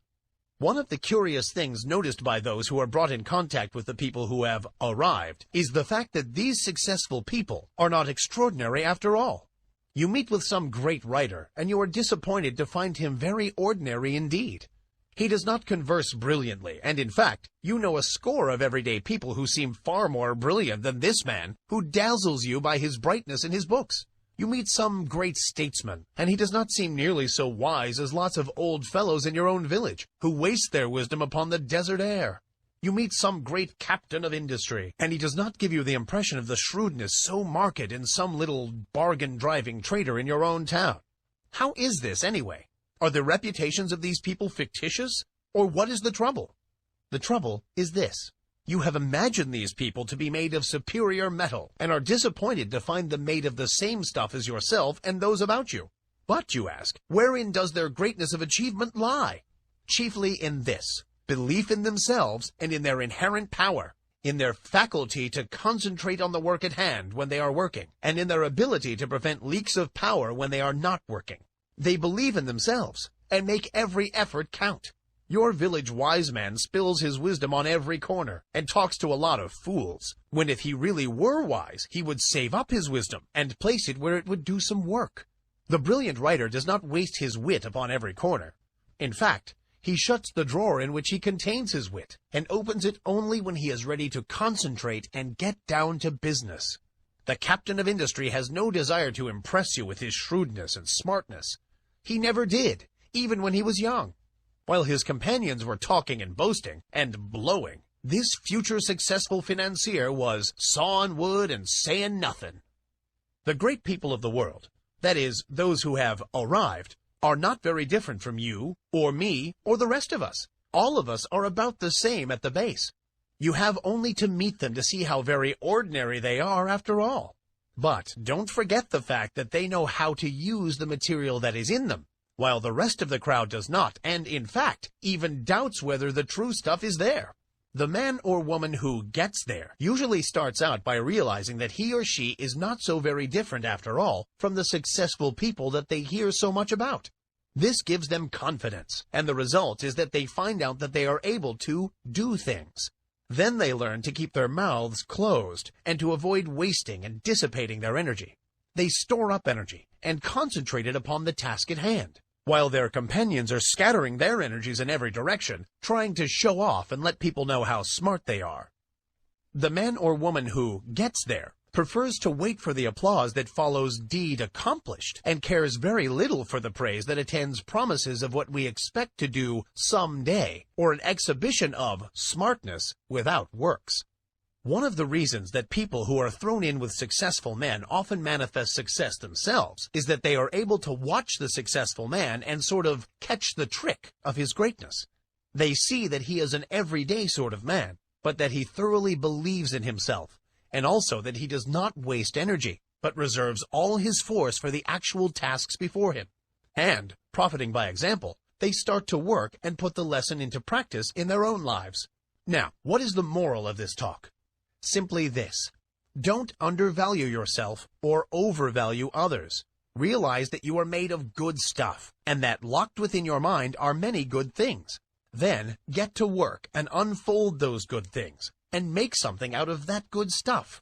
One of the curious things noticed by those who are brought in contact with the people who have arrived is the fact that these successful people are not extraordinary after all. You meet with some great writer, and you are disappointed to find him very ordinary indeed. He does not converse brilliantly, and in fact, you know a score of everyday people who seem far more brilliant than this man, who dazzles you by his brightness in his books. You meet some great statesman, and he does not seem nearly so wise as lots of old fellows in your own village, who waste their wisdom upon the desert air. You meet some great captain of industry, and he does not give you the impression of the shrewdness so marked in some little bargain-driving trader in your own town. How is this, anyway? Are the reputations of these people fictitious, or what is the trouble? The trouble is this. You have imagined these people to be made of superior metal, and are disappointed to find them made of the same stuff as yourself and those about you. But, you ask, wherein does their greatness of achievement lie? Chiefly in this: belief in themselves and in their inherent power, in their faculty to concentrate on the work at hand when they are working, and in their ability to prevent leaks of power when they are not working. They believe in themselves, and make every effort count. Your village wise man spills his wisdom on every corner, and talks to a lot of fools, when if he really were wise, he would save up his wisdom, and place it where it would do some work. The brilliant writer does not waste his wit upon every corner. In fact, he shuts the drawer in which he contains his wit, and opens it only when he is ready to concentrate and get down to business. The captain of industry has no desire to impress you with his shrewdness and smartness. He never did, even when he was young. While his companions were talking and boasting, and blowing, this future successful financier was sawing wood and saying nothing. The great people of the world, that is, those who have arrived, are not very different from you, or me, or the rest of us. All of us are about the same at the base. You have only to meet them to see how very ordinary they are after all. But don't forget the fact that they know how to use the material that is in them, while the rest of the crowd does not, and in fact, even doubts whether the true stuff is there. The man or woman who gets there usually starts out by realizing that he or she is not so very different after all from the successful people that they hear so much about. This gives them confidence, and the result is that they find out that they are able to do things. Then they learn to keep their mouths closed and to avoid wasting and dissipating their energy. They store up energy and concentrate it upon the task at hand, while their companions are scattering their energies in every direction, trying to show off and let people know how smart they are. The man or woman who gets there prefers to wait for the applause that follows deed accomplished, and cares very little for the praise that attends promises of what we expect to do someday, or an exhibition of smartness without works. One of the reasons that people who are thrown in with successful men often manifest success themselves is that they are able to watch the successful man and sort of catch the trick of his greatness. They see that he is an everyday sort of man, but that he thoroughly believes in himself, and also that he does not waste energy, but reserves all his force for the actual tasks before him. And, profiting by example, they start to work and put the lesson into practice in their own lives. Now, what is the moral of this talk? Simply this: don't undervalue yourself or overvalue others. Realize that you are made of good stuff, and that locked within your mind are many good things. Then get to work and unfold those good things, and make something out of that good stuff.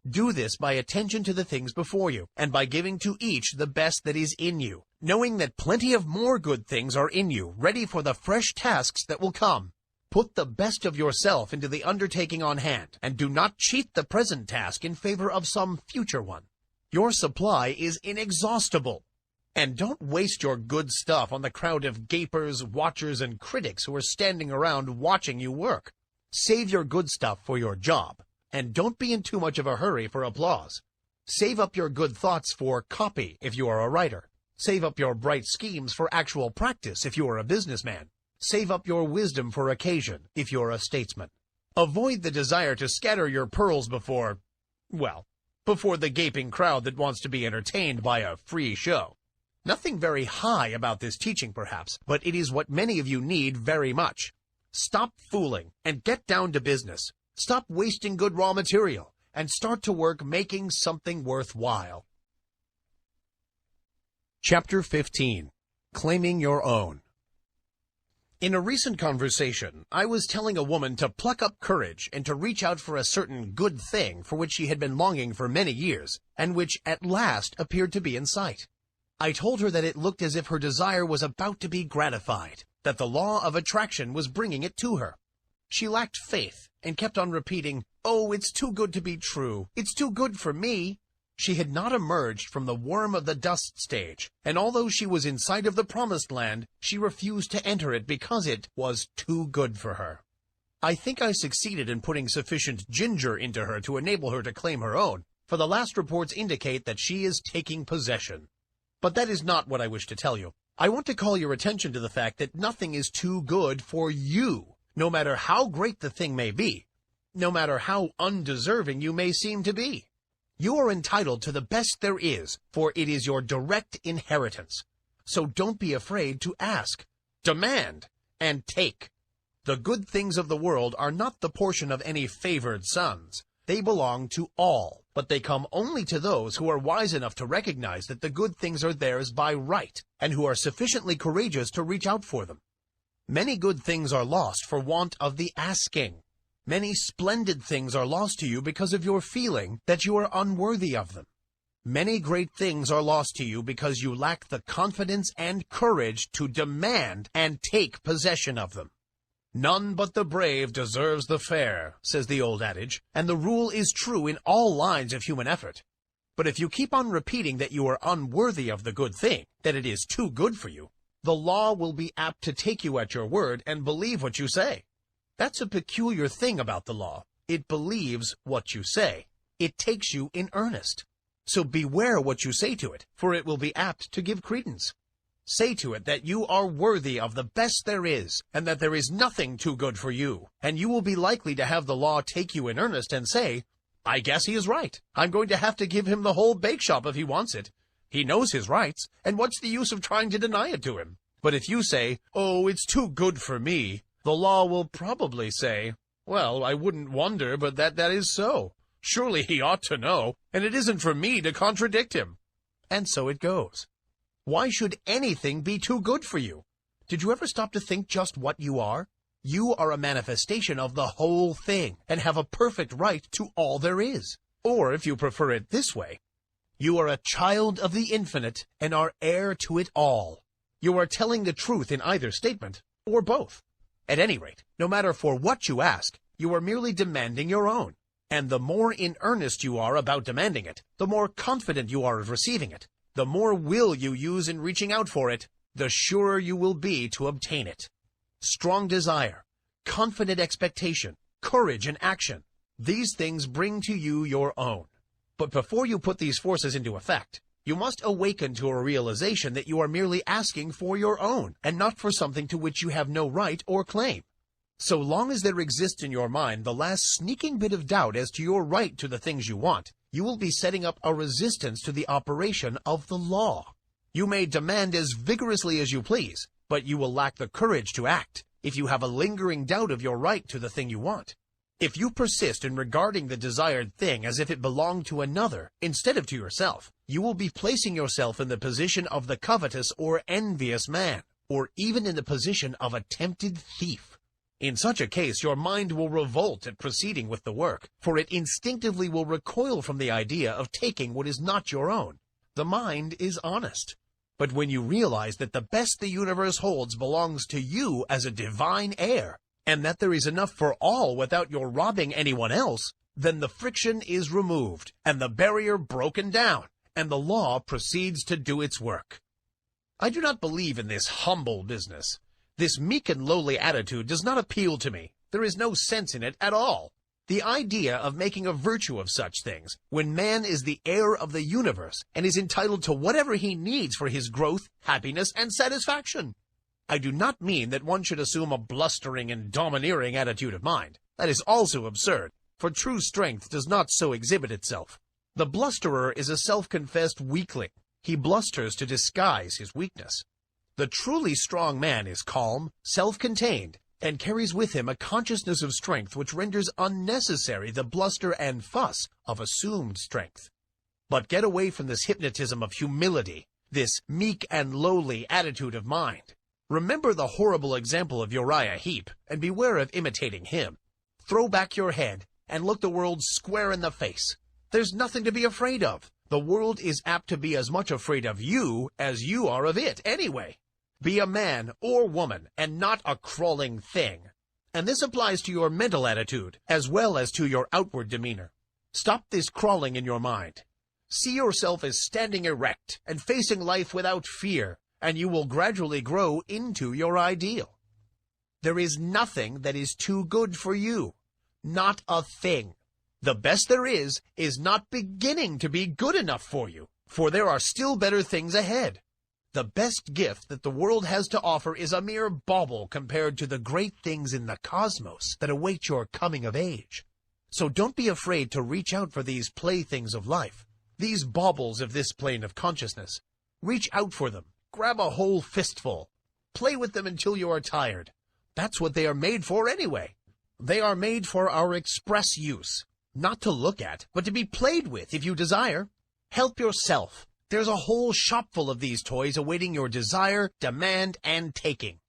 Do this by attention to the things before you, and by giving to each the best that is in you, knowing that plenty of more good things are in you, ready for the fresh tasks that will come. Put the best of yourself into the undertaking on hand, and do not cheat the present task in favor of some future one. Your supply is inexhaustible. And don't waste your good stuff on the crowd of gapers, watchers, and critics who are standing around watching you work. Save your good stuff for your job, and don't be in too much of a hurry for applause. Save up your good thoughts for copy if you are a writer. Save up your bright schemes for actual practice if you are a businessman. Save up your wisdom for occasion if you're a statesman. Avoid the desire to scatter your pearls before the gaping crowd that wants to be entertained by a free show. Nothing very high about this teaching, perhaps, but it is what many of you need very much. Stop fooling and get down to business. Stop wasting good raw material and start to work making something worthwhile. Chapter 15. Claiming Your Own. In a recent conversation, I was telling a woman to pluck up courage and to reach out for a certain good thing for which she had been longing for many years, and which at last appeared to be in sight. I told her that it looked as if her desire was about to be gratified, that the law of attraction was bringing it to her. She lacked faith and kept on repeating, "Oh, it's too good to be true. It's too good for me." She had not emerged from the worm of the dust stage, and although she was in sight of the promised land, she refused to enter it because it was too good for her. I think I succeeded in putting sufficient ginger into her to enable her to claim her own, for the last reports indicate that she is taking possession. But that is not what I wish to tell you. I want to call your attention to the fact that nothing is too good for you, no matter how great the thing may be, no matter how undeserving you may seem to be. You are entitled to the best there is, for it is your direct inheritance. So don't be afraid to ask, demand, and take. The good things of the world are not the portion of any favored sons. They belong to all, but they come only to those who are wise enough to recognize that the good things are theirs by right, and who are sufficiently courageous to reach out for them. Many good things are lost for want of the asking. Many splendid things are lost to you because of your feeling that you are unworthy of them. Many great things are lost to you because you lack the confidence and courage to demand and take possession of them. None but the brave deserves the fair, says the old adage, and the rule is true in all lines of human effort. But if you keep on repeating that you are unworthy of the good thing, that it is too good for you, the law will be apt to take you at your word and believe what you say. That's a peculiar thing about the law. It believes what you say. It takes you in earnest. So beware what you say to it, for it will be apt to give credence. Say to it that you are worthy of the best there is, and that there is nothing too good for you, and you will be likely to have the law take you in earnest and say, I guess he is right. I'm going to have to give him the whole bake shop if he wants it. He knows his rights, and what's the use of trying to deny it to him? But if you say, oh, it's too good for me, the law will probably say, well, I wouldn't wonder, but that is so. Surely he ought to know, and it isn't for me to contradict him. And so it goes. Why should anything be too good for you? Did you ever stop to think just what you are? You are a manifestation of the whole thing and have a perfect right to all there is. Or, if you prefer it this way, you are a child of the infinite and are heir to it all. You are telling the truth in either statement, or both. At any rate, no matter for what you ask, you are merely demanding your own. And the more in earnest you are about demanding it, the more confident you are of receiving it. The more will you use in reaching out for it, the surer you will be to obtain it. Strong desire, confident expectation, courage and action, these things bring to you your own. But before you put these forces into effect, you must awaken to a realization that you are merely asking for your own, and not for something to which you have no right or claim. So long as there exists in your mind the last sneaking bit of doubt as to your right to the things you want, you will be setting up a resistance to the operation of the law. You may demand as vigorously as you please, but you will lack the courage to act if you have a lingering doubt of your right to the thing you want. If you persist in regarding the desired thing as if it belonged to another instead of to yourself, you will be placing yourself in the position of the covetous or envious man, or even in the position of a tempted thief. In such a case, your mind will revolt at proceeding with the work, for it instinctively will recoil from the idea of taking what is not your own. The mind is honest. But when you realize that the best the universe holds belongs to you as a divine heir, and that there is enough for all without your robbing anyone else, then the friction is removed, and the barrier broken down, and the law proceeds to do its work. I do not believe in this humble business. This meek and lowly attitude does not appeal to me. There is no sense in it at all. The idea of making a virtue of such things, when man is the heir of the universe and is entitled to whatever he needs for his growth, happiness, and satisfaction. I do not mean that one should assume a blustering and domineering attitude of mind. That is also absurd, for true strength does not so exhibit itself. The blusterer is a self-confessed weakling. He blusters to disguise his weakness. The truly strong man is calm, self-contained, and carries with him a consciousness of strength which renders unnecessary the bluster and fuss of assumed strength. But get away from this hypnotism of humility, this meek and lowly attitude of mind. Remember the horrible example of Uriah Heep, and beware of imitating him. Throw back your head and look the world square in the face. There's nothing to be afraid of. The world is apt to be as much afraid of you as you are of it anyway. Be a man or woman, and not a crawling thing. And this applies to your mental attitude, as well as to your outward demeanor. Stop this crawling in your mind. See yourself as standing erect and facing life without fear, and you will gradually grow into your ideal. There is nothing that is too good for you. Not a thing. The best there is not beginning to be good enough for you, for there are still better things ahead. The best gift that the world has to offer is a mere bauble compared to the great things in the cosmos that await your coming of age. So don't be afraid to reach out for these playthings of life, these baubles of this plane of consciousness. Reach out for them. Grab a whole fistful. Play with them until you are tired. That's what they are made for anyway. They are made for our express use, not to look at, but to be played with if you desire. Help yourself. There's a whole shopful of these toys awaiting your desire, demand, and taking.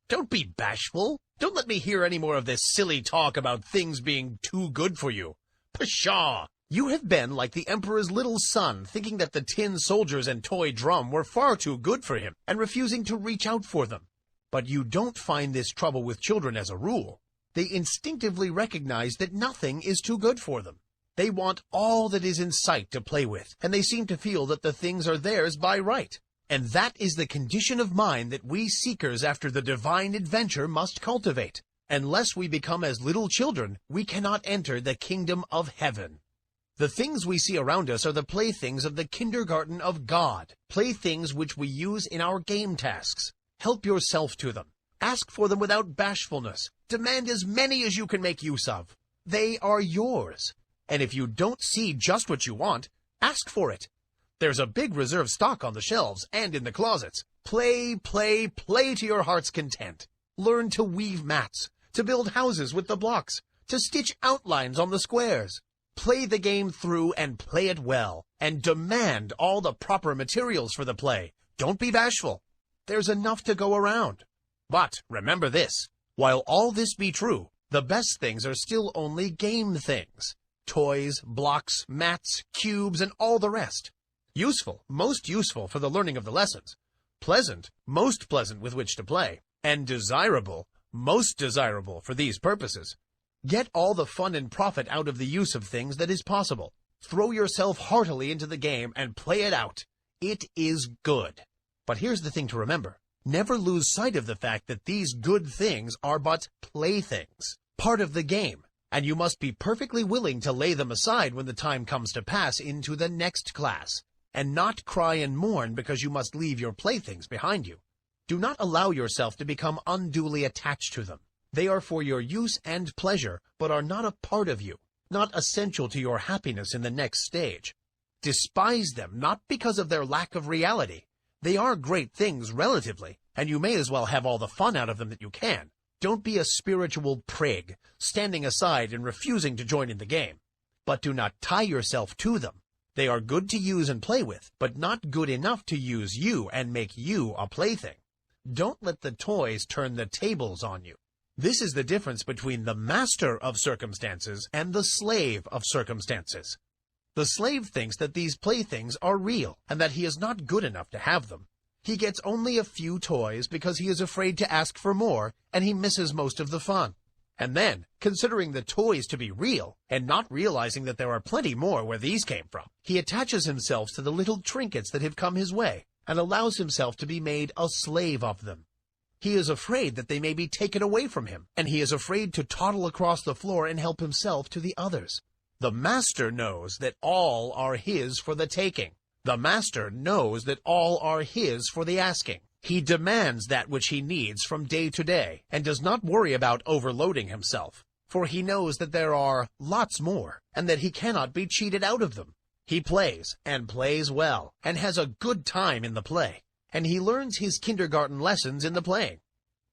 Don't be bashful. Don't let me hear any more of this silly talk about things being too good for you. Pshaw! You have been like the Emperor's little son, thinking that the tin soldiers and toy drum were far too good for him, and refusing to reach out for them. But you don't find this trouble with children as a rule. They instinctively recognize that nothing is too good for them. They want all that is in sight to play with, and they seem to feel that the things are theirs by right. And that is the condition of mind that we seekers after the divine adventure must cultivate. Unless we become as little children, we cannot enter the kingdom of heaven. The things we see around us are the playthings of the kindergarten of God, playthings which we use in our game tasks. Help yourself to them. Ask for them without bashfulness. Demand as many as you can make use of. They are yours. And if you don't see just what you want, ask for it. There's a big reserve stock on the shelves and in the closets. Play, play, play to your heart's content. Learn to weave mats, to build houses with the blocks, to stitch outlines on the squares. Play the game through and play it well, and demand all the proper materials for the play. Don't be bashful. There's enough to go around. But remember this, while all this be true, the best things are still only game things. Toys, blocks, mats, cubes, and all the rest. Useful, most useful for the learning of the lessons. Pleasant, most pleasant with which to play. And desirable, most desirable for these purposes. Get all the fun and profit out of the use of things that is possible. Throw yourself heartily into the game and play it out. It is good. But here's the thing to remember. Never lose sight of the fact that these good things are but playthings, part of the game, and you must be perfectly willing to lay them aside when the time comes to pass into the next class, and not cry and mourn because you must leave your playthings behind you. Do not allow yourself to become unduly attached to them. They are for your use and pleasure, but are not a part of you, not essential to your happiness in the next stage. Despise them not because of their lack of reality. They are great things relatively, and you may as well have all the fun out of them that you can. Don't be a spiritual prig, standing aside and refusing to join in the game. But do not tie yourself to them. They are good to use and play with, but not good enough to use you and make you a plaything. Don't let the toys turn the tables on you. This is the difference between the master of circumstances and the slave of circumstances. The slave thinks that these playthings are real and that he is not good enough to have them. He gets only a few toys because he is afraid to ask for more, and he misses most of the fun. And then, considering the toys to be real, and not realizing that there are plenty more where these came from, he attaches himself to the little trinkets that have come his way, and allows himself to be made a slave of them. He is afraid that they may be taken away from him, and he is afraid to toddle across the floor and help himself to the others. The master knows that all are his for the taking. The master knows that all are his for the asking. He demands that which he needs from day to day, and does not worry about overloading himself, for he knows that there are lots more, and that he cannot be cheated out of them. He plays, and plays well, and has a good time in the play, and he learns his kindergarten lessons in the playing.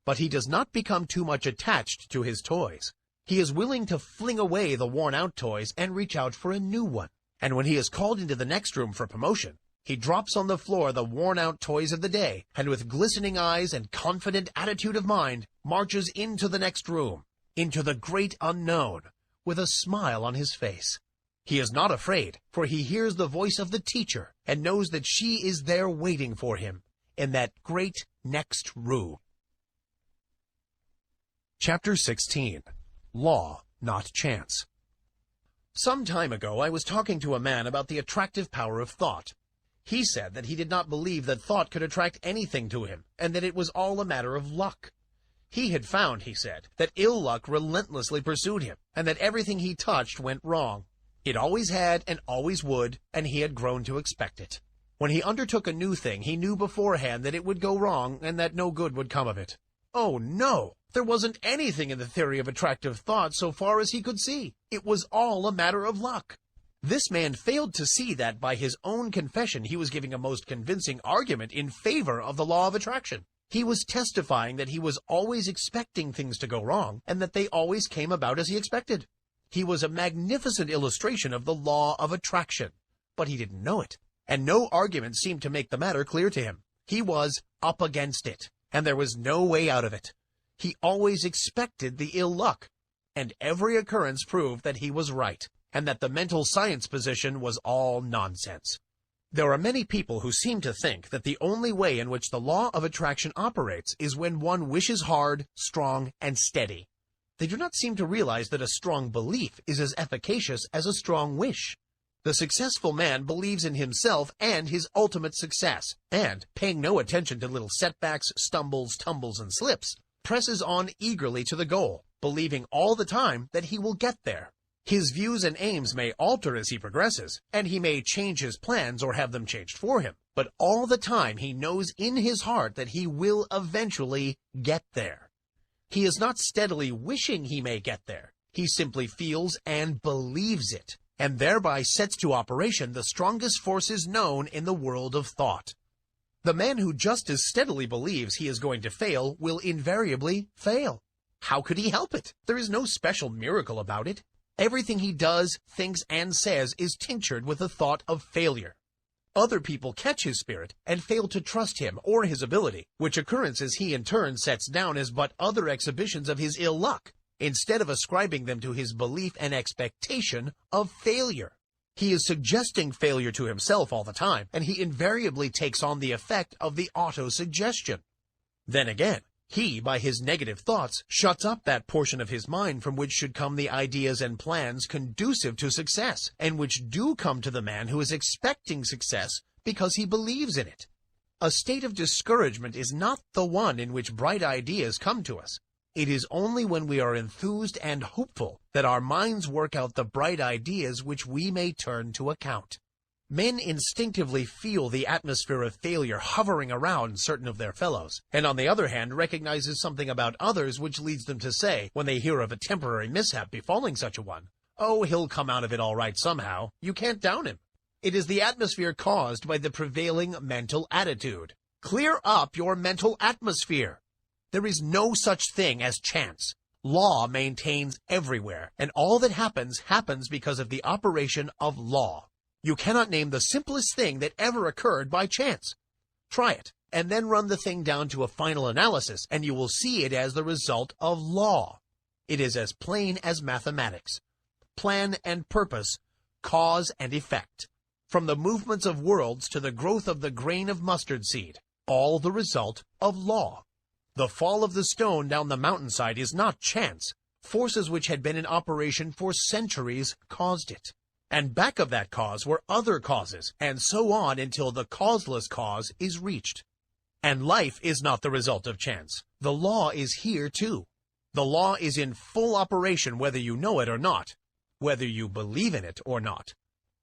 But he does not become too much attached to his toys. He is willing to fling away the worn-out toys and reach out for a new one. And when he is called into the next room for promotion, he drops on the floor the worn-out toys of the day, and with glistening eyes and confident attitude of mind, marches into the next room, into the great unknown, with a smile on his face. He is not afraid, for he hears the voice of the teacher, and knows that she is there waiting for him, in that great next room. Chapter 16. Law, Not Chance. Some time ago I was talking to a man about the attractive power of thought. He said that he did not believe that thought could attract anything to him, and that it was all a matter of luck. He had found, he said, that ill luck relentlessly pursued him, and that everything he touched went wrong. It always had and always would, and he had grown to expect it. When he undertook a new thing, he knew beforehand that it would go wrong and that no good would come of it. Oh, no! There wasn't anything in the theory of attractive thought so far as he could see. It was all a matter of luck. This man failed to see that by his own confession he was giving a most convincing argument in favor of the law of attraction. He was testifying that he was always expecting things to go wrong, and that they always came about as he expected. He was a magnificent illustration of the law of attraction, but he didn't know it, and no argument seemed to make the matter clear to him. He was up against it, and there was no way out of it. He always expected the ill luck, and every occurrence proved that he was right, and that the mental science position was all nonsense. There are many people who seem to think that the only way in which the law of attraction operates is when one wishes hard, strong, and steady. They do not seem to realize that a strong belief is as efficacious as a strong wish. The successful man believes in himself and his ultimate success, and, paying no attention to little setbacks, stumbles, tumbles, and slips, presses on eagerly to the goal, believing all the time that he will get there. His views and aims may alter as he progresses, and he may change his plans or have them changed for him, but all the time he knows in his heart that he will eventually get there. He is not steadily wishing he may get there. He simply feels and believes it, and thereby sets to operation the strongest forces known in the world of thought. The man who just as steadily believes he is going to fail will invariably fail. How could he help it? There is no special miracle about it. Everything he does, thinks, and says is tinctured with the thought of failure. Other people catch his spirit and fail to trust him or his ability, which occurrences he in turn sets down as but other exhibitions of his ill luck, instead of ascribing them to his belief and expectation of failure. He is suggesting failure to himself all the time, and he invariably takes on the effect of the auto-suggestion. Then again, he, by his negative thoughts, shuts up that portion of his mind from which should come the ideas and plans conducive to success, and which do come to the man who is expecting success because he believes in it. A state of discouragement is not the one in which bright ideas come to us. It is only when we are enthused and hopeful that our minds work out the bright ideas which we may turn to account. Men instinctively feel the atmosphere of failure hovering around certain of their fellows, and on the other hand recognizes something about others which leads them to say, when they hear of a temporary mishap befalling such a one, "Oh, he'll come out of it all right somehow. You can't down him." It is the atmosphere caused by the prevailing mental attitude. Clear up your mental atmosphere. There is no such thing as chance. Law maintains everywhere, and all that happens because of the operation of law. You cannot name the simplest thing that ever occurred by chance. Try it, and then run the thing down to a final analysis, and you will see it as the result of law. It is as plain as mathematics. Plan and purpose, cause and effect. From the movements of worlds to the growth of the grain of mustard seed, all the result of law. The fall of the stone down the mountainside is not chance. Forces which had been in operation for centuries caused it. And back of that cause were other causes, and so on until the causeless cause is reached. And life is not the result of chance. The law is here too. The law is in full operation whether you know it or not, whether you believe in it or not.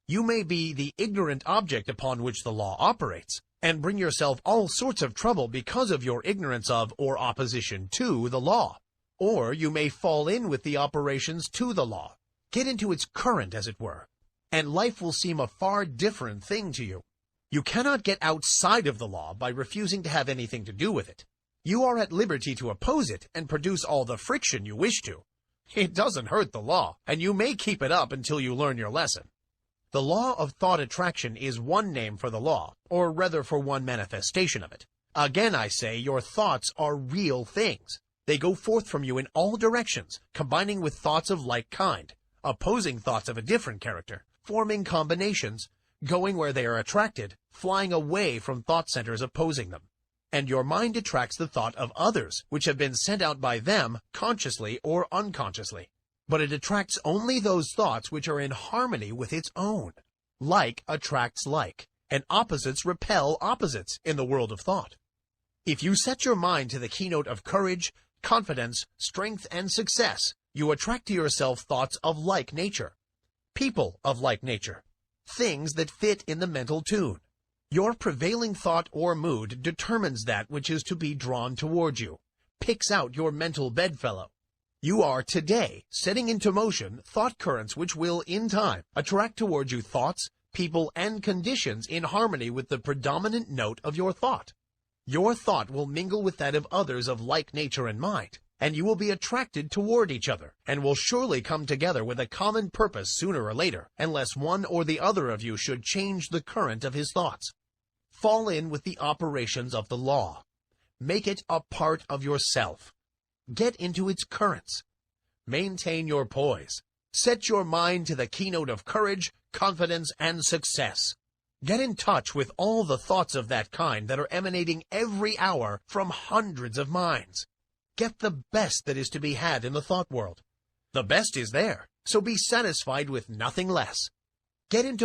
You may be the ignorant object upon which the law operates, and bring yourself all sorts of trouble because of your ignorance of or opposition to the law. Or you may fall in with the operations to the law, get into its current as it were, and life will seem a far different thing to you. You cannot get outside of the law by refusing to have anything to do with it. You are at liberty to oppose it and produce all the friction you wish to. It doesn't hurt the law, and you may keep it up until you learn your lesson. The law of thought attraction is one name for the law, or rather for one manifestation of it. Again, I say, your thoughts are real things. They go forth from you in all directions, combining with thoughts of like kind, opposing thoughts of a different character, forming combinations, going where they are attracted, flying away from thought centers opposing them. And your mind attracts the thought of others, which have been sent out by them, consciously or unconsciously. But it attracts only those thoughts which are in harmony with its own. Like attracts like, and opposites repel opposites in the world of thought. If you set your mind to the keynote of courage, confidence, strength, and success, you attract to yourself thoughts of like nature, people of like nature, things that fit in the mental tune. Your prevailing thought or mood determines that which is to be drawn toward you, picks out your mental bedfellow. You are today setting into motion thought currents which will, in time, attract toward you thoughts, people, and conditions in harmony with the predominant note of your thought. Your thought will mingle with that of others of like nature and mind, and you will be attracted toward each other, and will surely come together with a common purpose sooner or later, unless one or the other of you should change the current of his thoughts. Fall in with the operations of the law. Make it a part of yourself. Get into its currents. Maintain your poise. Set your mind to the keynote of courage, confidence, and success. Get in touch with all the thoughts of that kind that are emanating every hour from hundreds of minds. Get the best that is to be had in the thought world. The best is there, so be satisfied with nothing less. Get into